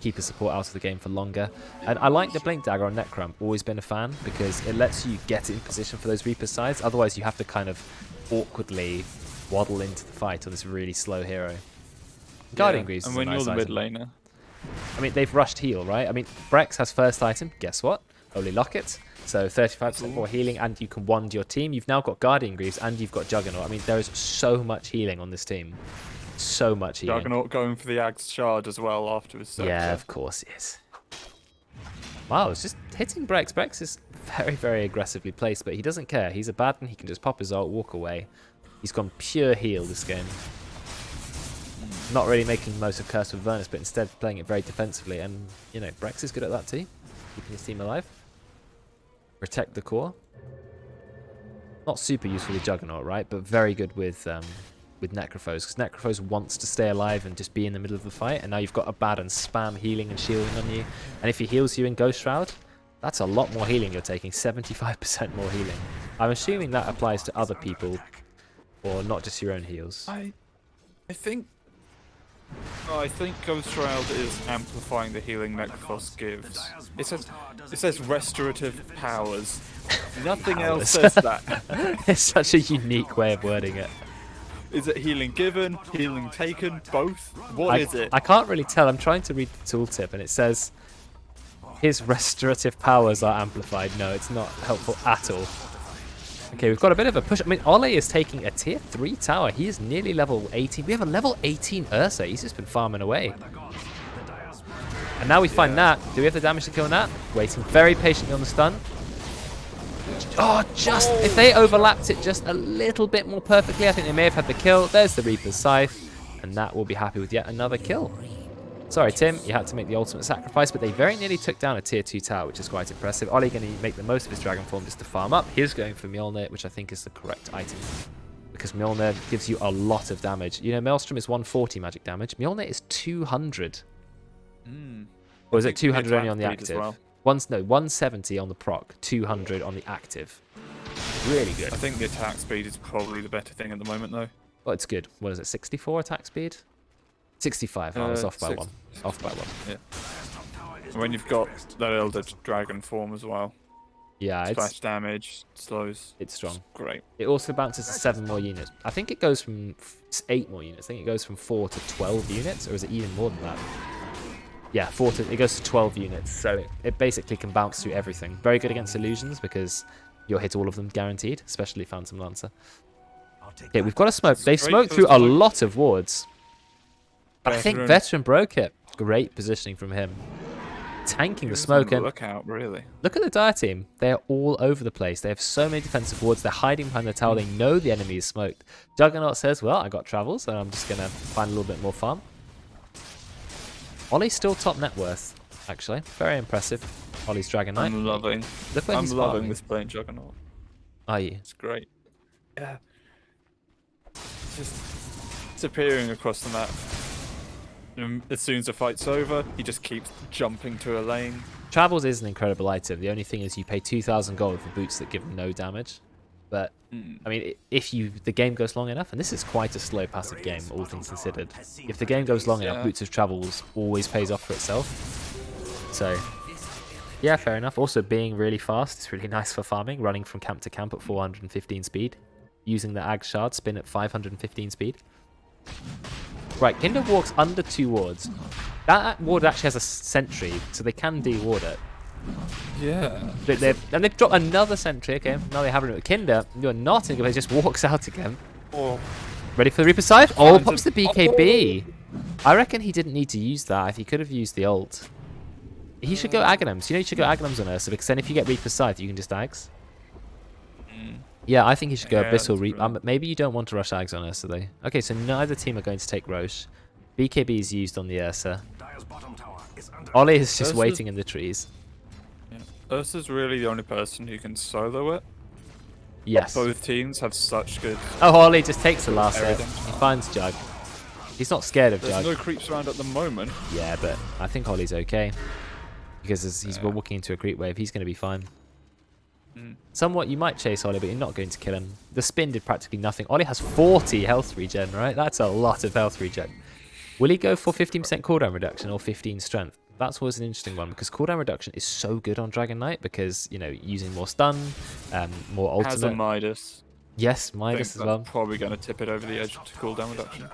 Keep the support out of the game for longer. And I like the Blink Dagger on Necrum. Always been a fan, because it lets you get in position for those Reaper sides. Otherwise, you have to kind of awkwardly waddle into the fight on this really slow hero. Guardian Greaves and is a when nice you're the item. mid laner. I mean, they've rushed heal, right? I mean, Brex has first item. Guess what? Holy Locket. So 35% more healing, and you can wand your team. You've now got Guardian Greaves, and you've got Juggernaut. I mean, there is so much healing on this team. So much healing. Juggernaut going for the Ag's shard as well after his sector. Yeah, of course it is. Wow, it's just hitting Brex. Brex is very, very aggressively placed, but he doesn't care. He's a bad one. He can just pop his ult, walk away. He's gone pure heal this game. Not really making the most of Curse with Vernus, but instead playing it very defensively. And, you know, Brex is good at that too. Keeping his team alive. Protect the core. Not super useful with Juggernaut, right? But very good with Necrophose. Because Necrophose wants to stay alive and just be in the middle of the fight. And now you've got a bad and spam healing and shielding on you. And if he heals you in Ghost Shroud, that's a lot more healing you're taking. 75% more healing. I'm assuming that applies to other people, or not just your own heals. I think Ghost Shroud is amplifying the healing Necrophos gives. It says restorative powers. Nothing else says that. It's such a unique way of wording it. Is it healing given, healing taken, both? What is it? I can't really tell. I'm trying to read the tooltip, and it says his restorative powers are amplified. No, it's not helpful at all. Okay, we've got a bit of a push. I mean, Ole is taking a tier 3 tower. He is nearly level 18. We have a level 18 Ursa. He's just been farming away. And now we find Nat. Do we have the damage to kill Nat? Waiting very patiently on the stun. Oh, if they overlapped it just a little bit more perfectly, I think they may have had the kill. There's the Reaper's Scythe, and Nat will be happy with yet another kill. Sorry, Tim, you had to make the ultimate sacrifice, but they very nearly took down a tier 2 tower, which is quite impressive. Ollie going to make the most of his dragon form just to farm up. He's going for Mjolnir, which I think is the correct item, because Mjolnir gives you a lot of damage. You know, Maelstrom is 140 magic damage. Mjolnir is 200. Or is it 200 only on the active? Well. 170 on the proc, 200 on the active. Really good. I think the attack speed is probably the better thing at the moment, though. Well, it's good. What is it, 64 attack speed? 65. I was off by 1. Off by 1. Yeah. And when you've got that Elder Dragon form as well. Yeah, Splash damage, slows. It's strong. Great. It also bounces to 7 more units. I think it goes from 8 more units. I think it goes from 4 to 12 units, or is it even more than that? Yeah, it goes to 12 units, so it basically can bounce through everything. Very good against illusions because you'll hit all of them guaranteed, especially Phantom Lancer. Okay, we've got a smoke. They smoked through a lot of wards. But I think Veteran broke it. Great positioning from him. Tanking the smoke. And look out, really. Look at the Dire team. They are all over the place. They have so many defensive wards. They're hiding behind the tower. They know the enemy is smoked. Juggernaut says, well, I got travels, so I'm just going to find a little bit more farm. Ollie's still top net worth, actually. Very impressive. Ollie's Dragon Knight. I'm loving this playing Juggernaut. Are you? It's great. Yeah. Just disappearing across the map. As soon as the fight's over, he just keeps jumping to a lane. Travels is an incredible item. The only thing is you pay 2,000 gold for boots that give no damage. But, I mean, if the game goes long enough, and this is quite a slow passive game, all things considered. If the game goes long enough, Boots of Travels always pays off for itself. So, yeah, fair enough. Also, being really fast is really nice for farming. Running from camp to camp at 415 speed. Using the Ag Shard spin at 515 speed. Right, Kinder walks under 2 wards. That ward actually has a sentry, so they can de-ward it. Yeah. And they've dropped another sentry. Okay, now they haven't. Kinder, you're not in. He just walks out again. Oh. Ready for the Reaper side? Oh, pops the BKB. I reckon he didn't need to use that if he could have used the ult. He should go Aghanims. You know, you should go Aghanims on Ursa because then if you get Reaper side, you can just Ags. Yeah, I think he should go Abyssal Reaper. Maybe you don't want to rush Ags on Ursa though. Okay, so neither team are going to take Roche. BKB is used on the Ursa. Ollie is just waiting in the trees. Ursa's really the only person who can solo it. Yes. Both teams have such good... Oh, Ollie just takes the last hit. He finds Jug. He's not scared of Jug. There's no creeps around at the moment. Yeah, but I think Ollie's okay. Because as he's walking into a creep wave, he's going to be fine. Somewhat, you might chase Ollie, but you're not going to kill him. The spin did practically nothing. Ollie has 40 health regen, right? That's a lot of health regen. Will he go for 15% cooldown reduction or 15 strength? That's always an interesting one because cooldown reduction is so good on Dragon Knight because, you know, using more stun, more ultimate. Has a Midas. Yes, Midas as well. Probably going to tip it over the edge to cooldown reduction.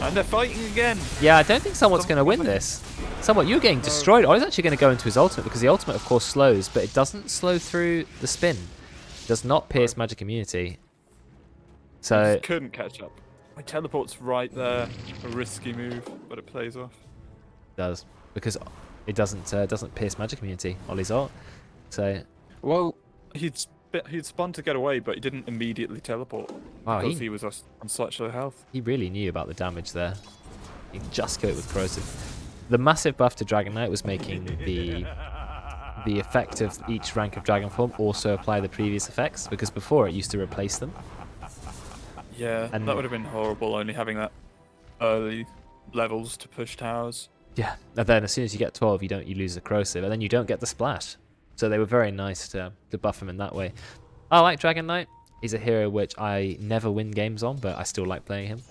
And they're fighting again. Yeah, I don't think Somewhat's going to win this. Somewhat, you're getting destroyed. Ollie's actually going to go into his ultimate because the ultimate, of course, slows, but it doesn't slow through the spin. It does not pierce magic immunity. So just couldn't catch up. My teleport's right there. A risky move, but it plays off. It does. Because it doesn't pierce magic immunity, Ollie's ult. So, well, he'd spun to get away, but he didn't immediately teleport because he was on such low health. He really knew about the damage there. He just killed it with corrosive. The massive buff to Dragon Knight was making the effect of each rank of Dragon form also apply the previous effects because before it used to replace them. Yeah, and that would have been horrible. Only having that early levels to push towers. Yeah, and then as soon as you get 12, you lose the corrosive, and then you don't get the splash. So they were very nice to buff him in that way. I like Dragon Knight. He's a hero which I never win games on, but I still like playing him.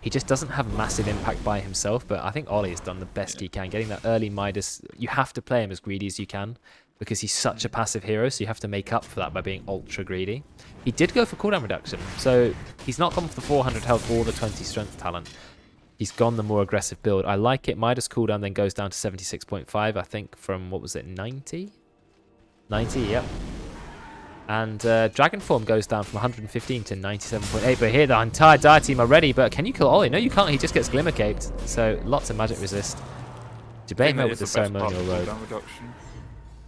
He just doesn't have massive impact by himself, but I think Ollie has done the best he can. Getting that early Midas, you have to play him as greedy as you can because he's such a passive hero, so you have to make up for that by being ultra greedy. He did go for cooldown reduction, so he's not gone for the 400 health or the 20 strength talent. He's gone the more aggressive build. I like it. Midas cooldown then goes down to 76.5, I think, from, what was it, 90? 90, yep. And Dragon Form goes down from 115 to 97.8. But here the entire dire team are ready. But can you kill Ollie? No, you can't. He just gets Glimmer Caped. So lots of magic resist. Debate mode with the ceremonial robe.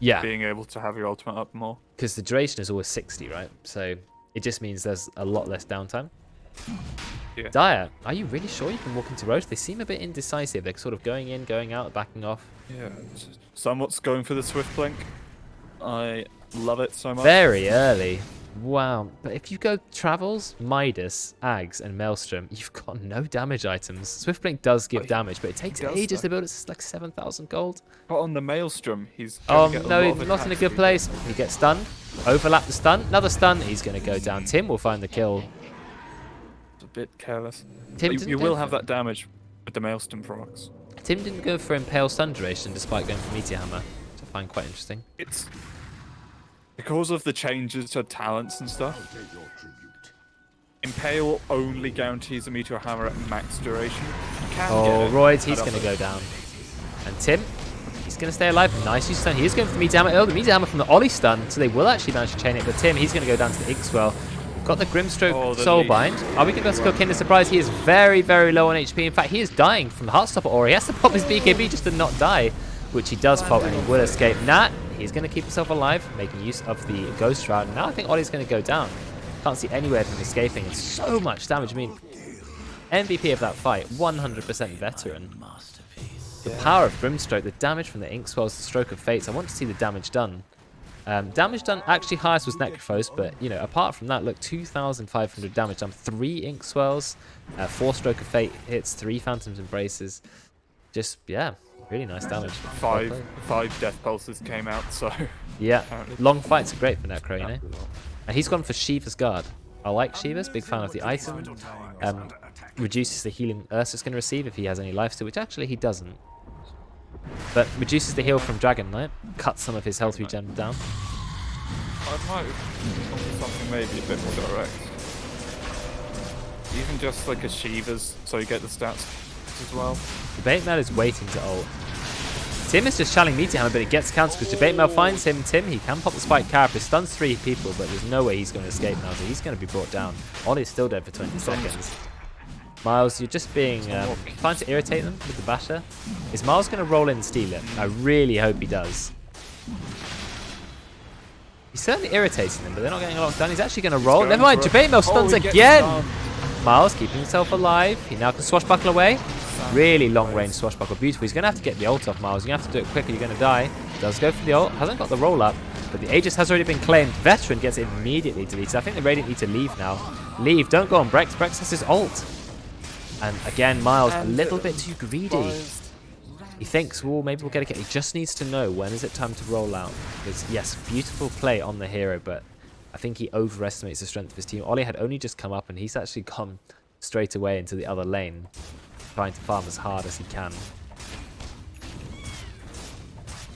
Yeah. Being able to have your ultimate up more. Because the duration is always 60, right? So it just means there's a lot less downtime. Yeah. Dire, are you really sure you can walk into roads? They seem a bit indecisive. They're sort of going in, going out, backing off. Yeah. Somewhat's going for the Swift Blink. I love it so much. Very early. Wow. But if you go Travels, Midas, Ags, and Maelstrom, you've got no damage items. Swiftblink does give damage, but it takes ages to build. It's like 7,000 gold. But on the Maelstrom, he's Oh, no, he's not in a good place. He gets stunned. Overlap the stun. Another stun. He's going to go down. Tim will find the kill. It's a bit careless. Tim You will have that damage with the Maelstrom procs. Tim didn't go for Impale stun duration despite going for Meteor Hammer, which I find quite interesting. It's because of the changes to talents and stuff. Impale only guarantees a Meteor Hammer at max duration. You can get it. Roids, he's going to go down. And Tim, he's going to stay alive. Nice use stun. He is going for the Meteor Hammer. Oh, the Meteor Hammer from the Ollie stun, so they will actually manage to chain it. But Tim, he's going to go down to the Inkswell. Got the Grimstroke Soulbind. Are we going to be able to kill Kinder Surprise? He is very, very low on HP. In fact, he is dying from the Heartstopper aura. He has to pop his BKB just to not die, which he does pop, and he will escape. Nat, he's going to keep himself alive, making use of the Ghost Shroud. Now I think Ollie's going to go down. Can't see anywhere from escaping. It's so much damage. I mean, MVP of that fight, 100% veteran. The power of Grimstroke, the damage from the Inkswells, the Stroke of Fates. I want to see the damage done. Damage done, actually highest was Necrophos, but, you know, apart from that, look, 2,500 damage done. 3 Inkswells, 4 Stroke of Fate hits, 3 Phantom's Embraces. Just, yeah, really nice damage. 5 Death Pulses came out, so... Yeah, long fights are great for Necro, you know? And he's gone for Shiva's Guard. I like Shiva's, big fan of the item. Reduces the healing Ursa's going to receive if he has any life steal, which actually he doesn't. But reduces the heal from Dragon Knight, cuts some of his health regen down. I might have something maybe a bit more direct. Even just like a Shiva's, so you get the stats as well. Debate Mail is waiting to ult. Tim is just channeling Meteor Hammer, but it gets countered because Debate Mail finds him. Tim, he can pop the Spike Carapace, stuns 3 people, but there's no way he's going to escape now, so he's going to be brought down. Ollie's still dead for 20 seconds. Miles, you're just being trying to irritate them with the basher. Is Miles going to roll in and steal it? I really hope he does. He's certainly irritating them, but they're not getting a lot done. He's actually going to roll. Never mind, Debate Mail stuns again. Miles keeping himself alive. He now can swashbuckle away. Really long range swashbuckle. Beautiful. He's going to have to get the ult off, Miles. You're going to have to do it quicker. You're going to die. Does go for the ult. Hasn't got the roll up, but the Aegis has already been claimed. Veteran gets immediately deleted. I think the Radiant need to leave now. Leave. Don't go on Brex. Brex has his ult. And again, Miles, a little bit too greedy. He thinks, well, maybe we'll get a kill. He just needs to know when is it time to roll out. Because, yes, beautiful play on the hero, but I think he overestimates the strength of his team. Ollie had only just come up, and he's actually gone straight away into the other lane, trying to farm as hard as he can.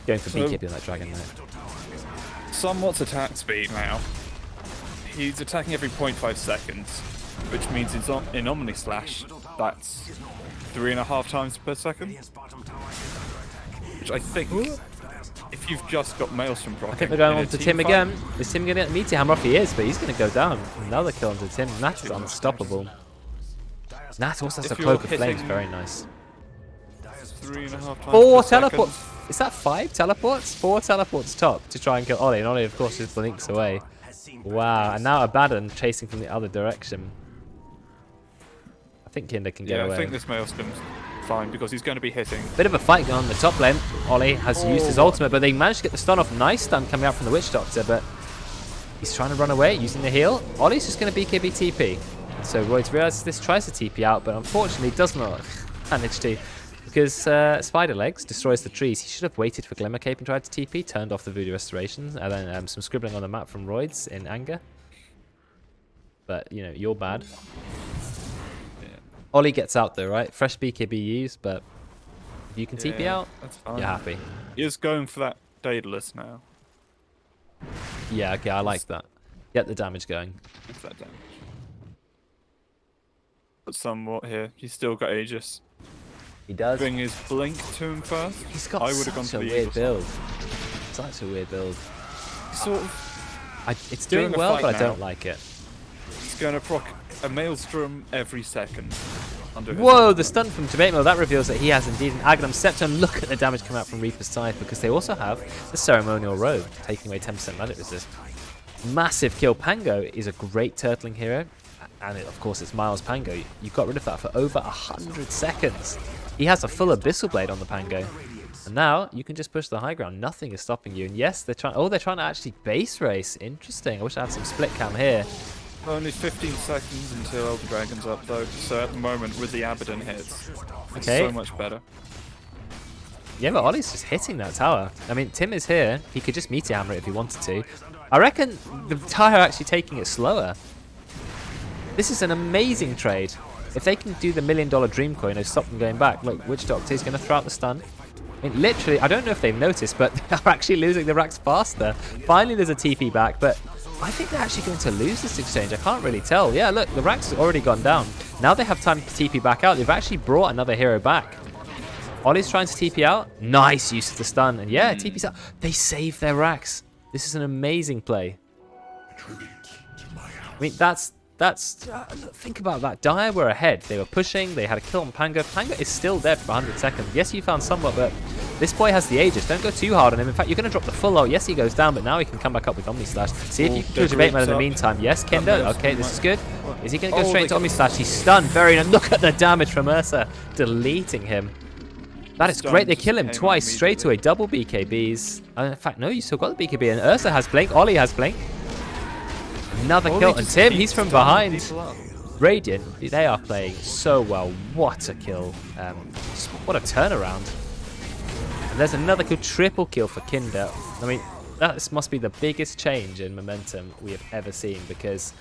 Going for BKB on that Dragon Knight. Somewhat's attack speed now. He's attacking every 0.5 seconds, which means he's in Omni Slash. That's 3.5 times per second. Which I think, if you've just got Maelstrom proc, I think they're going on to Tim again. Is Tim going to get the Meteor Hammer off? He is, but he's going to go down. Another kill onto Tim. Nat is unstoppable. Nat also has a Cloak of Flames. Very nice. 3.5 times 4 per teleports. second. Is that 5 teleports? 4 teleports top to try and kill Ollie. And Ollie, of course, just blinks away. Wow. And now Abaddon chasing from the other direction. I think Kinder can get away. Yeah, I think this Maelstrom's fine because he's going to be hitting. Bit of a fight going on in the top lane. Ollie has used his ultimate, but they managed to get the stun off. Nice stun coming out from the Witch Doctor, but he's trying to run away using the heal. Ollie's just going to BKB TP. So Royds realizes this, tries to TP out, but unfortunately does not manage to. Because Spider Legs destroys the trees. He should have waited for Glimmer Cape and tried to TP, turned off the Voodoo Restorations, and then some scribbling on the map from Royds in anger. But, you know, you're bad. Yeah. Ollie gets out though, right? Fresh BKB used, but if you can TP out, that's fine. you're happy. He is going for that Daedalus now. Yeah, okay, I like that. Get the damage going. What's that damage? But somewhat here. He's still got Aegis. He does. Bring his blink to him first. He's got I would have gone such for a the weird Eagle build. Such a weird build. Sort of. It's doing During a well, fight but I now. don't like it. He's going to proc a Maelstrom every second. Under his Whoa, armor. the stun from Debatemel, that reveals that he has indeed an Aghanim Scepter. And look at the damage coming out from Reaper's Scythe, because they also have the Ceremonial Robe, taking away 10% magic resist. Massive kill. Pango is a great turtling hero, and of course it's Miles Pango. You got rid of that for over 100 seconds. He has a full Abyssal Blade on the Pango. And now you can just push the high ground. Nothing is stopping you. And yes, they're trying. Oh, they're trying to actually base race. Interesting. I wish I had some split cam here. Only 15 seconds until Elder Dragon's up though, so at the moment with the Abaddon hits, it's Okay. so much better. Yeah, but Ollie's just hitting that tower. I mean, Tim is here. He could just meteor hammer it if he wanted to. I reckon the tower actually taking it slower. This is an amazing trade. If they can do the $1 million dream coin and stop them going back, look, Witch Doctor is going to throw out the stun. I mean, literally, I don't know if they've noticed, but they're actually losing the racks faster. Finally, there's a TP back, but I think they're actually going to lose this exchange. I can't really tell. Yeah, look, the racks have already gone down. Now they have time to TP back out. They've actually brought another hero back. Ollie's trying to TP out. Nice use of the stun. And yeah, TP's out. They save their racks. This is an amazing play. I mean, that's think about that. Dire were ahead. They were pushing. They had a kill on Pango. Pango is still dead for 100 seconds. Yes, you found somewhat, but this boy has the Aegis. Don't go too hard on him. In fact, you're going to drop the full ult. Yes, he goes down, but now he can come back up with Omni Slash. See if you can kill Debatemel in the meantime. Yes, Kinder. Okay, this is good. Is he going to go straight into Omni Slash? He's stunned. Very nice. Look at the damage from Ursa. Deleting him. That is great. They kill him twice straight away. Double BKBs. In fact, no, you still got the BKB. And Ursa has Blink. Ollie has Blink. Another kill. And Tim, he's from behind. Radiant, they are playing so well. What a kill. What a turnaround. And there's another kill. Triple kill for Kinder. I mean, that must be the biggest change in momentum we have ever seen, because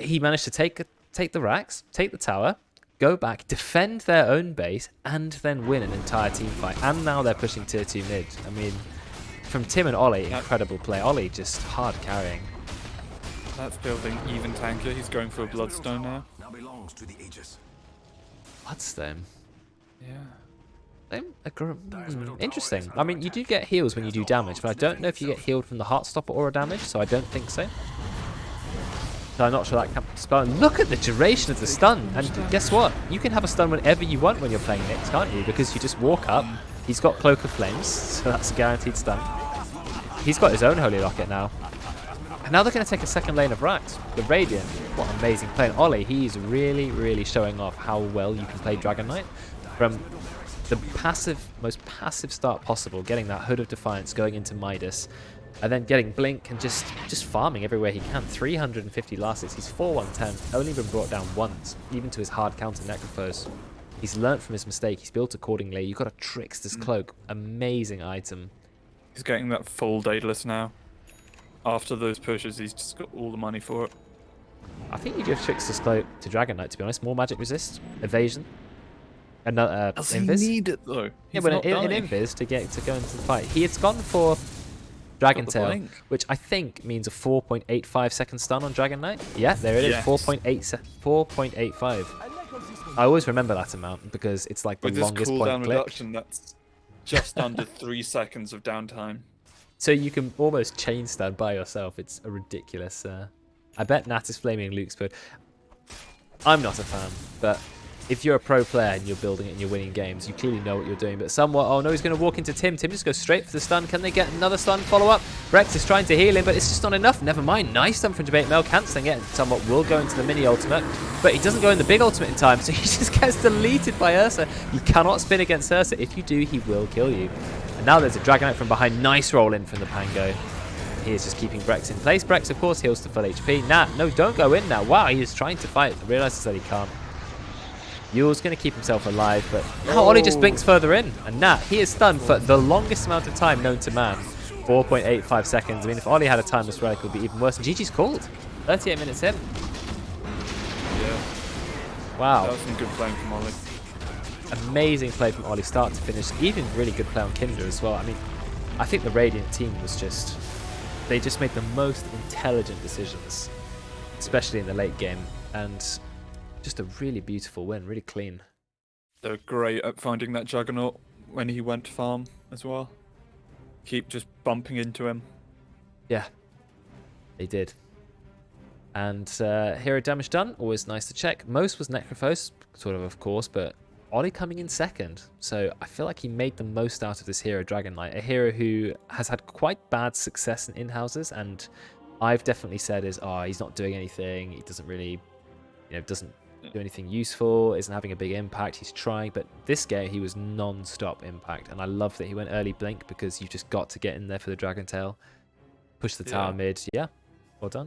he managed to take the racks, take the tower, go back, defend their own base, and then win an entire team fight. And now they're pushing tier 2 mid. I mean, from Tim and Ollie, incredible play. Ollie just hard carrying. That's building even tanker. He's going for a Bloodstone now. Now belongs to the Aegis. Bloodstone. Yeah. Interesting. I mean, you do get heals when you do damage, but I don't know if you get healed from the Heartstopper aura damage, so I don't think so. So I'm not sure that can spell. Look at the duration of the stun, and guess what? You can have a stun whenever you want when you're playing Nyx, can't you? Because you just walk up. He's got Cloak of Flames, so that's a guaranteed stun. He's got his own Holy Locket now. And now they're going to take a second lane of racks. The Radiant, what amazing play. And Ollie, he's really, really showing off how well you can play Dragon Knight. From the most passive start possible, getting that Hood of Defiance, going into Midas, and then getting Blink and just farming everywhere he can. 350 last hits. He's 4-1-10, only been brought down once, even to his hard counter Necrophos. He's learnt from his mistake. He's built accordingly. You've got a Trickster's Cloak. Amazing item. He's getting that full Daedalus now. After those pushes, he's just got all the money for it. I think you give Trickster's Cloak to Dragon Knight, to be honest. More magic resist, evasion, and Does he invis. need it though? Yeah, He's but not in dying. invis to go into the fight. He has gone for Dragon Got the Tail, blink. which I think means a 4.85 second stun on Dragon Knight. Yeah, there it is. Yes. 4.85. I always remember that amount because it's like the With this longest cooldown point click. reduction, that's just under 3 seconds of downtime. So you can almost chain stun by yourself. It's a ridiculous. I bet Nat is flaming Luke's Spud. I'm not a fan, but if you're a pro player and you're building it and you're winning games, you clearly know what you're doing. But somewhat, oh no, he's going to walk into Tim. Tim just goes straight for the stun. Can they get another stun follow-up? Rex is trying to heal him, but it's just not enough. Never mind. Nice stun from Debatemel. Cancelling it. Somewhat will go into the mini ultimate, but he doesn't go in the big ultimate in time, so he just gets deleted by Ursa. You cannot spin against Ursa. If you do, he will kill you. And now there's a Dragon Knight from behind. Nice roll in from the Pango. He is just keeping Brex in place. Brex, of course, heals to full HP. Nat, no, don't go in now. Wow, he is trying to fight. Realizes that he can't. Yule's going to keep himself alive, but now Ollie just blinks further in. And Nat, he is stunned for the longest amount of time known to man. 4.85 seconds. I mean, if Ollie had a timeless relic, it would be even worse. And GG's called. 38 minutes in. Wow. That was some good playing from Ollie. Amazing play from Ollie, start to finish. Even really good play on Kinder as well. I mean, I think the Radiant team was just... They just made the most intelligent decisions, especially in the late game. And just a really beautiful win, really clean. They're great at finding that Juggernaut when he went to farm as well. Keep just bumping into him. Yeah, they did. And hero damage done, always nice to check. Most was Necrophos, sort of course, but Ollie coming in second. So I feel like he made the most out of this hero, Dragon Knight, a hero who has had quite bad success in in-houses, and I've definitely said is, oh, he's not doing anything, he doesn't really, doesn't do anything useful, isn't having a big impact, he's trying, but this game he was non-stop impact, and I love that he went early blink because you just got to get in there for the Dragon Tail, push the tower mid, yeah, well done.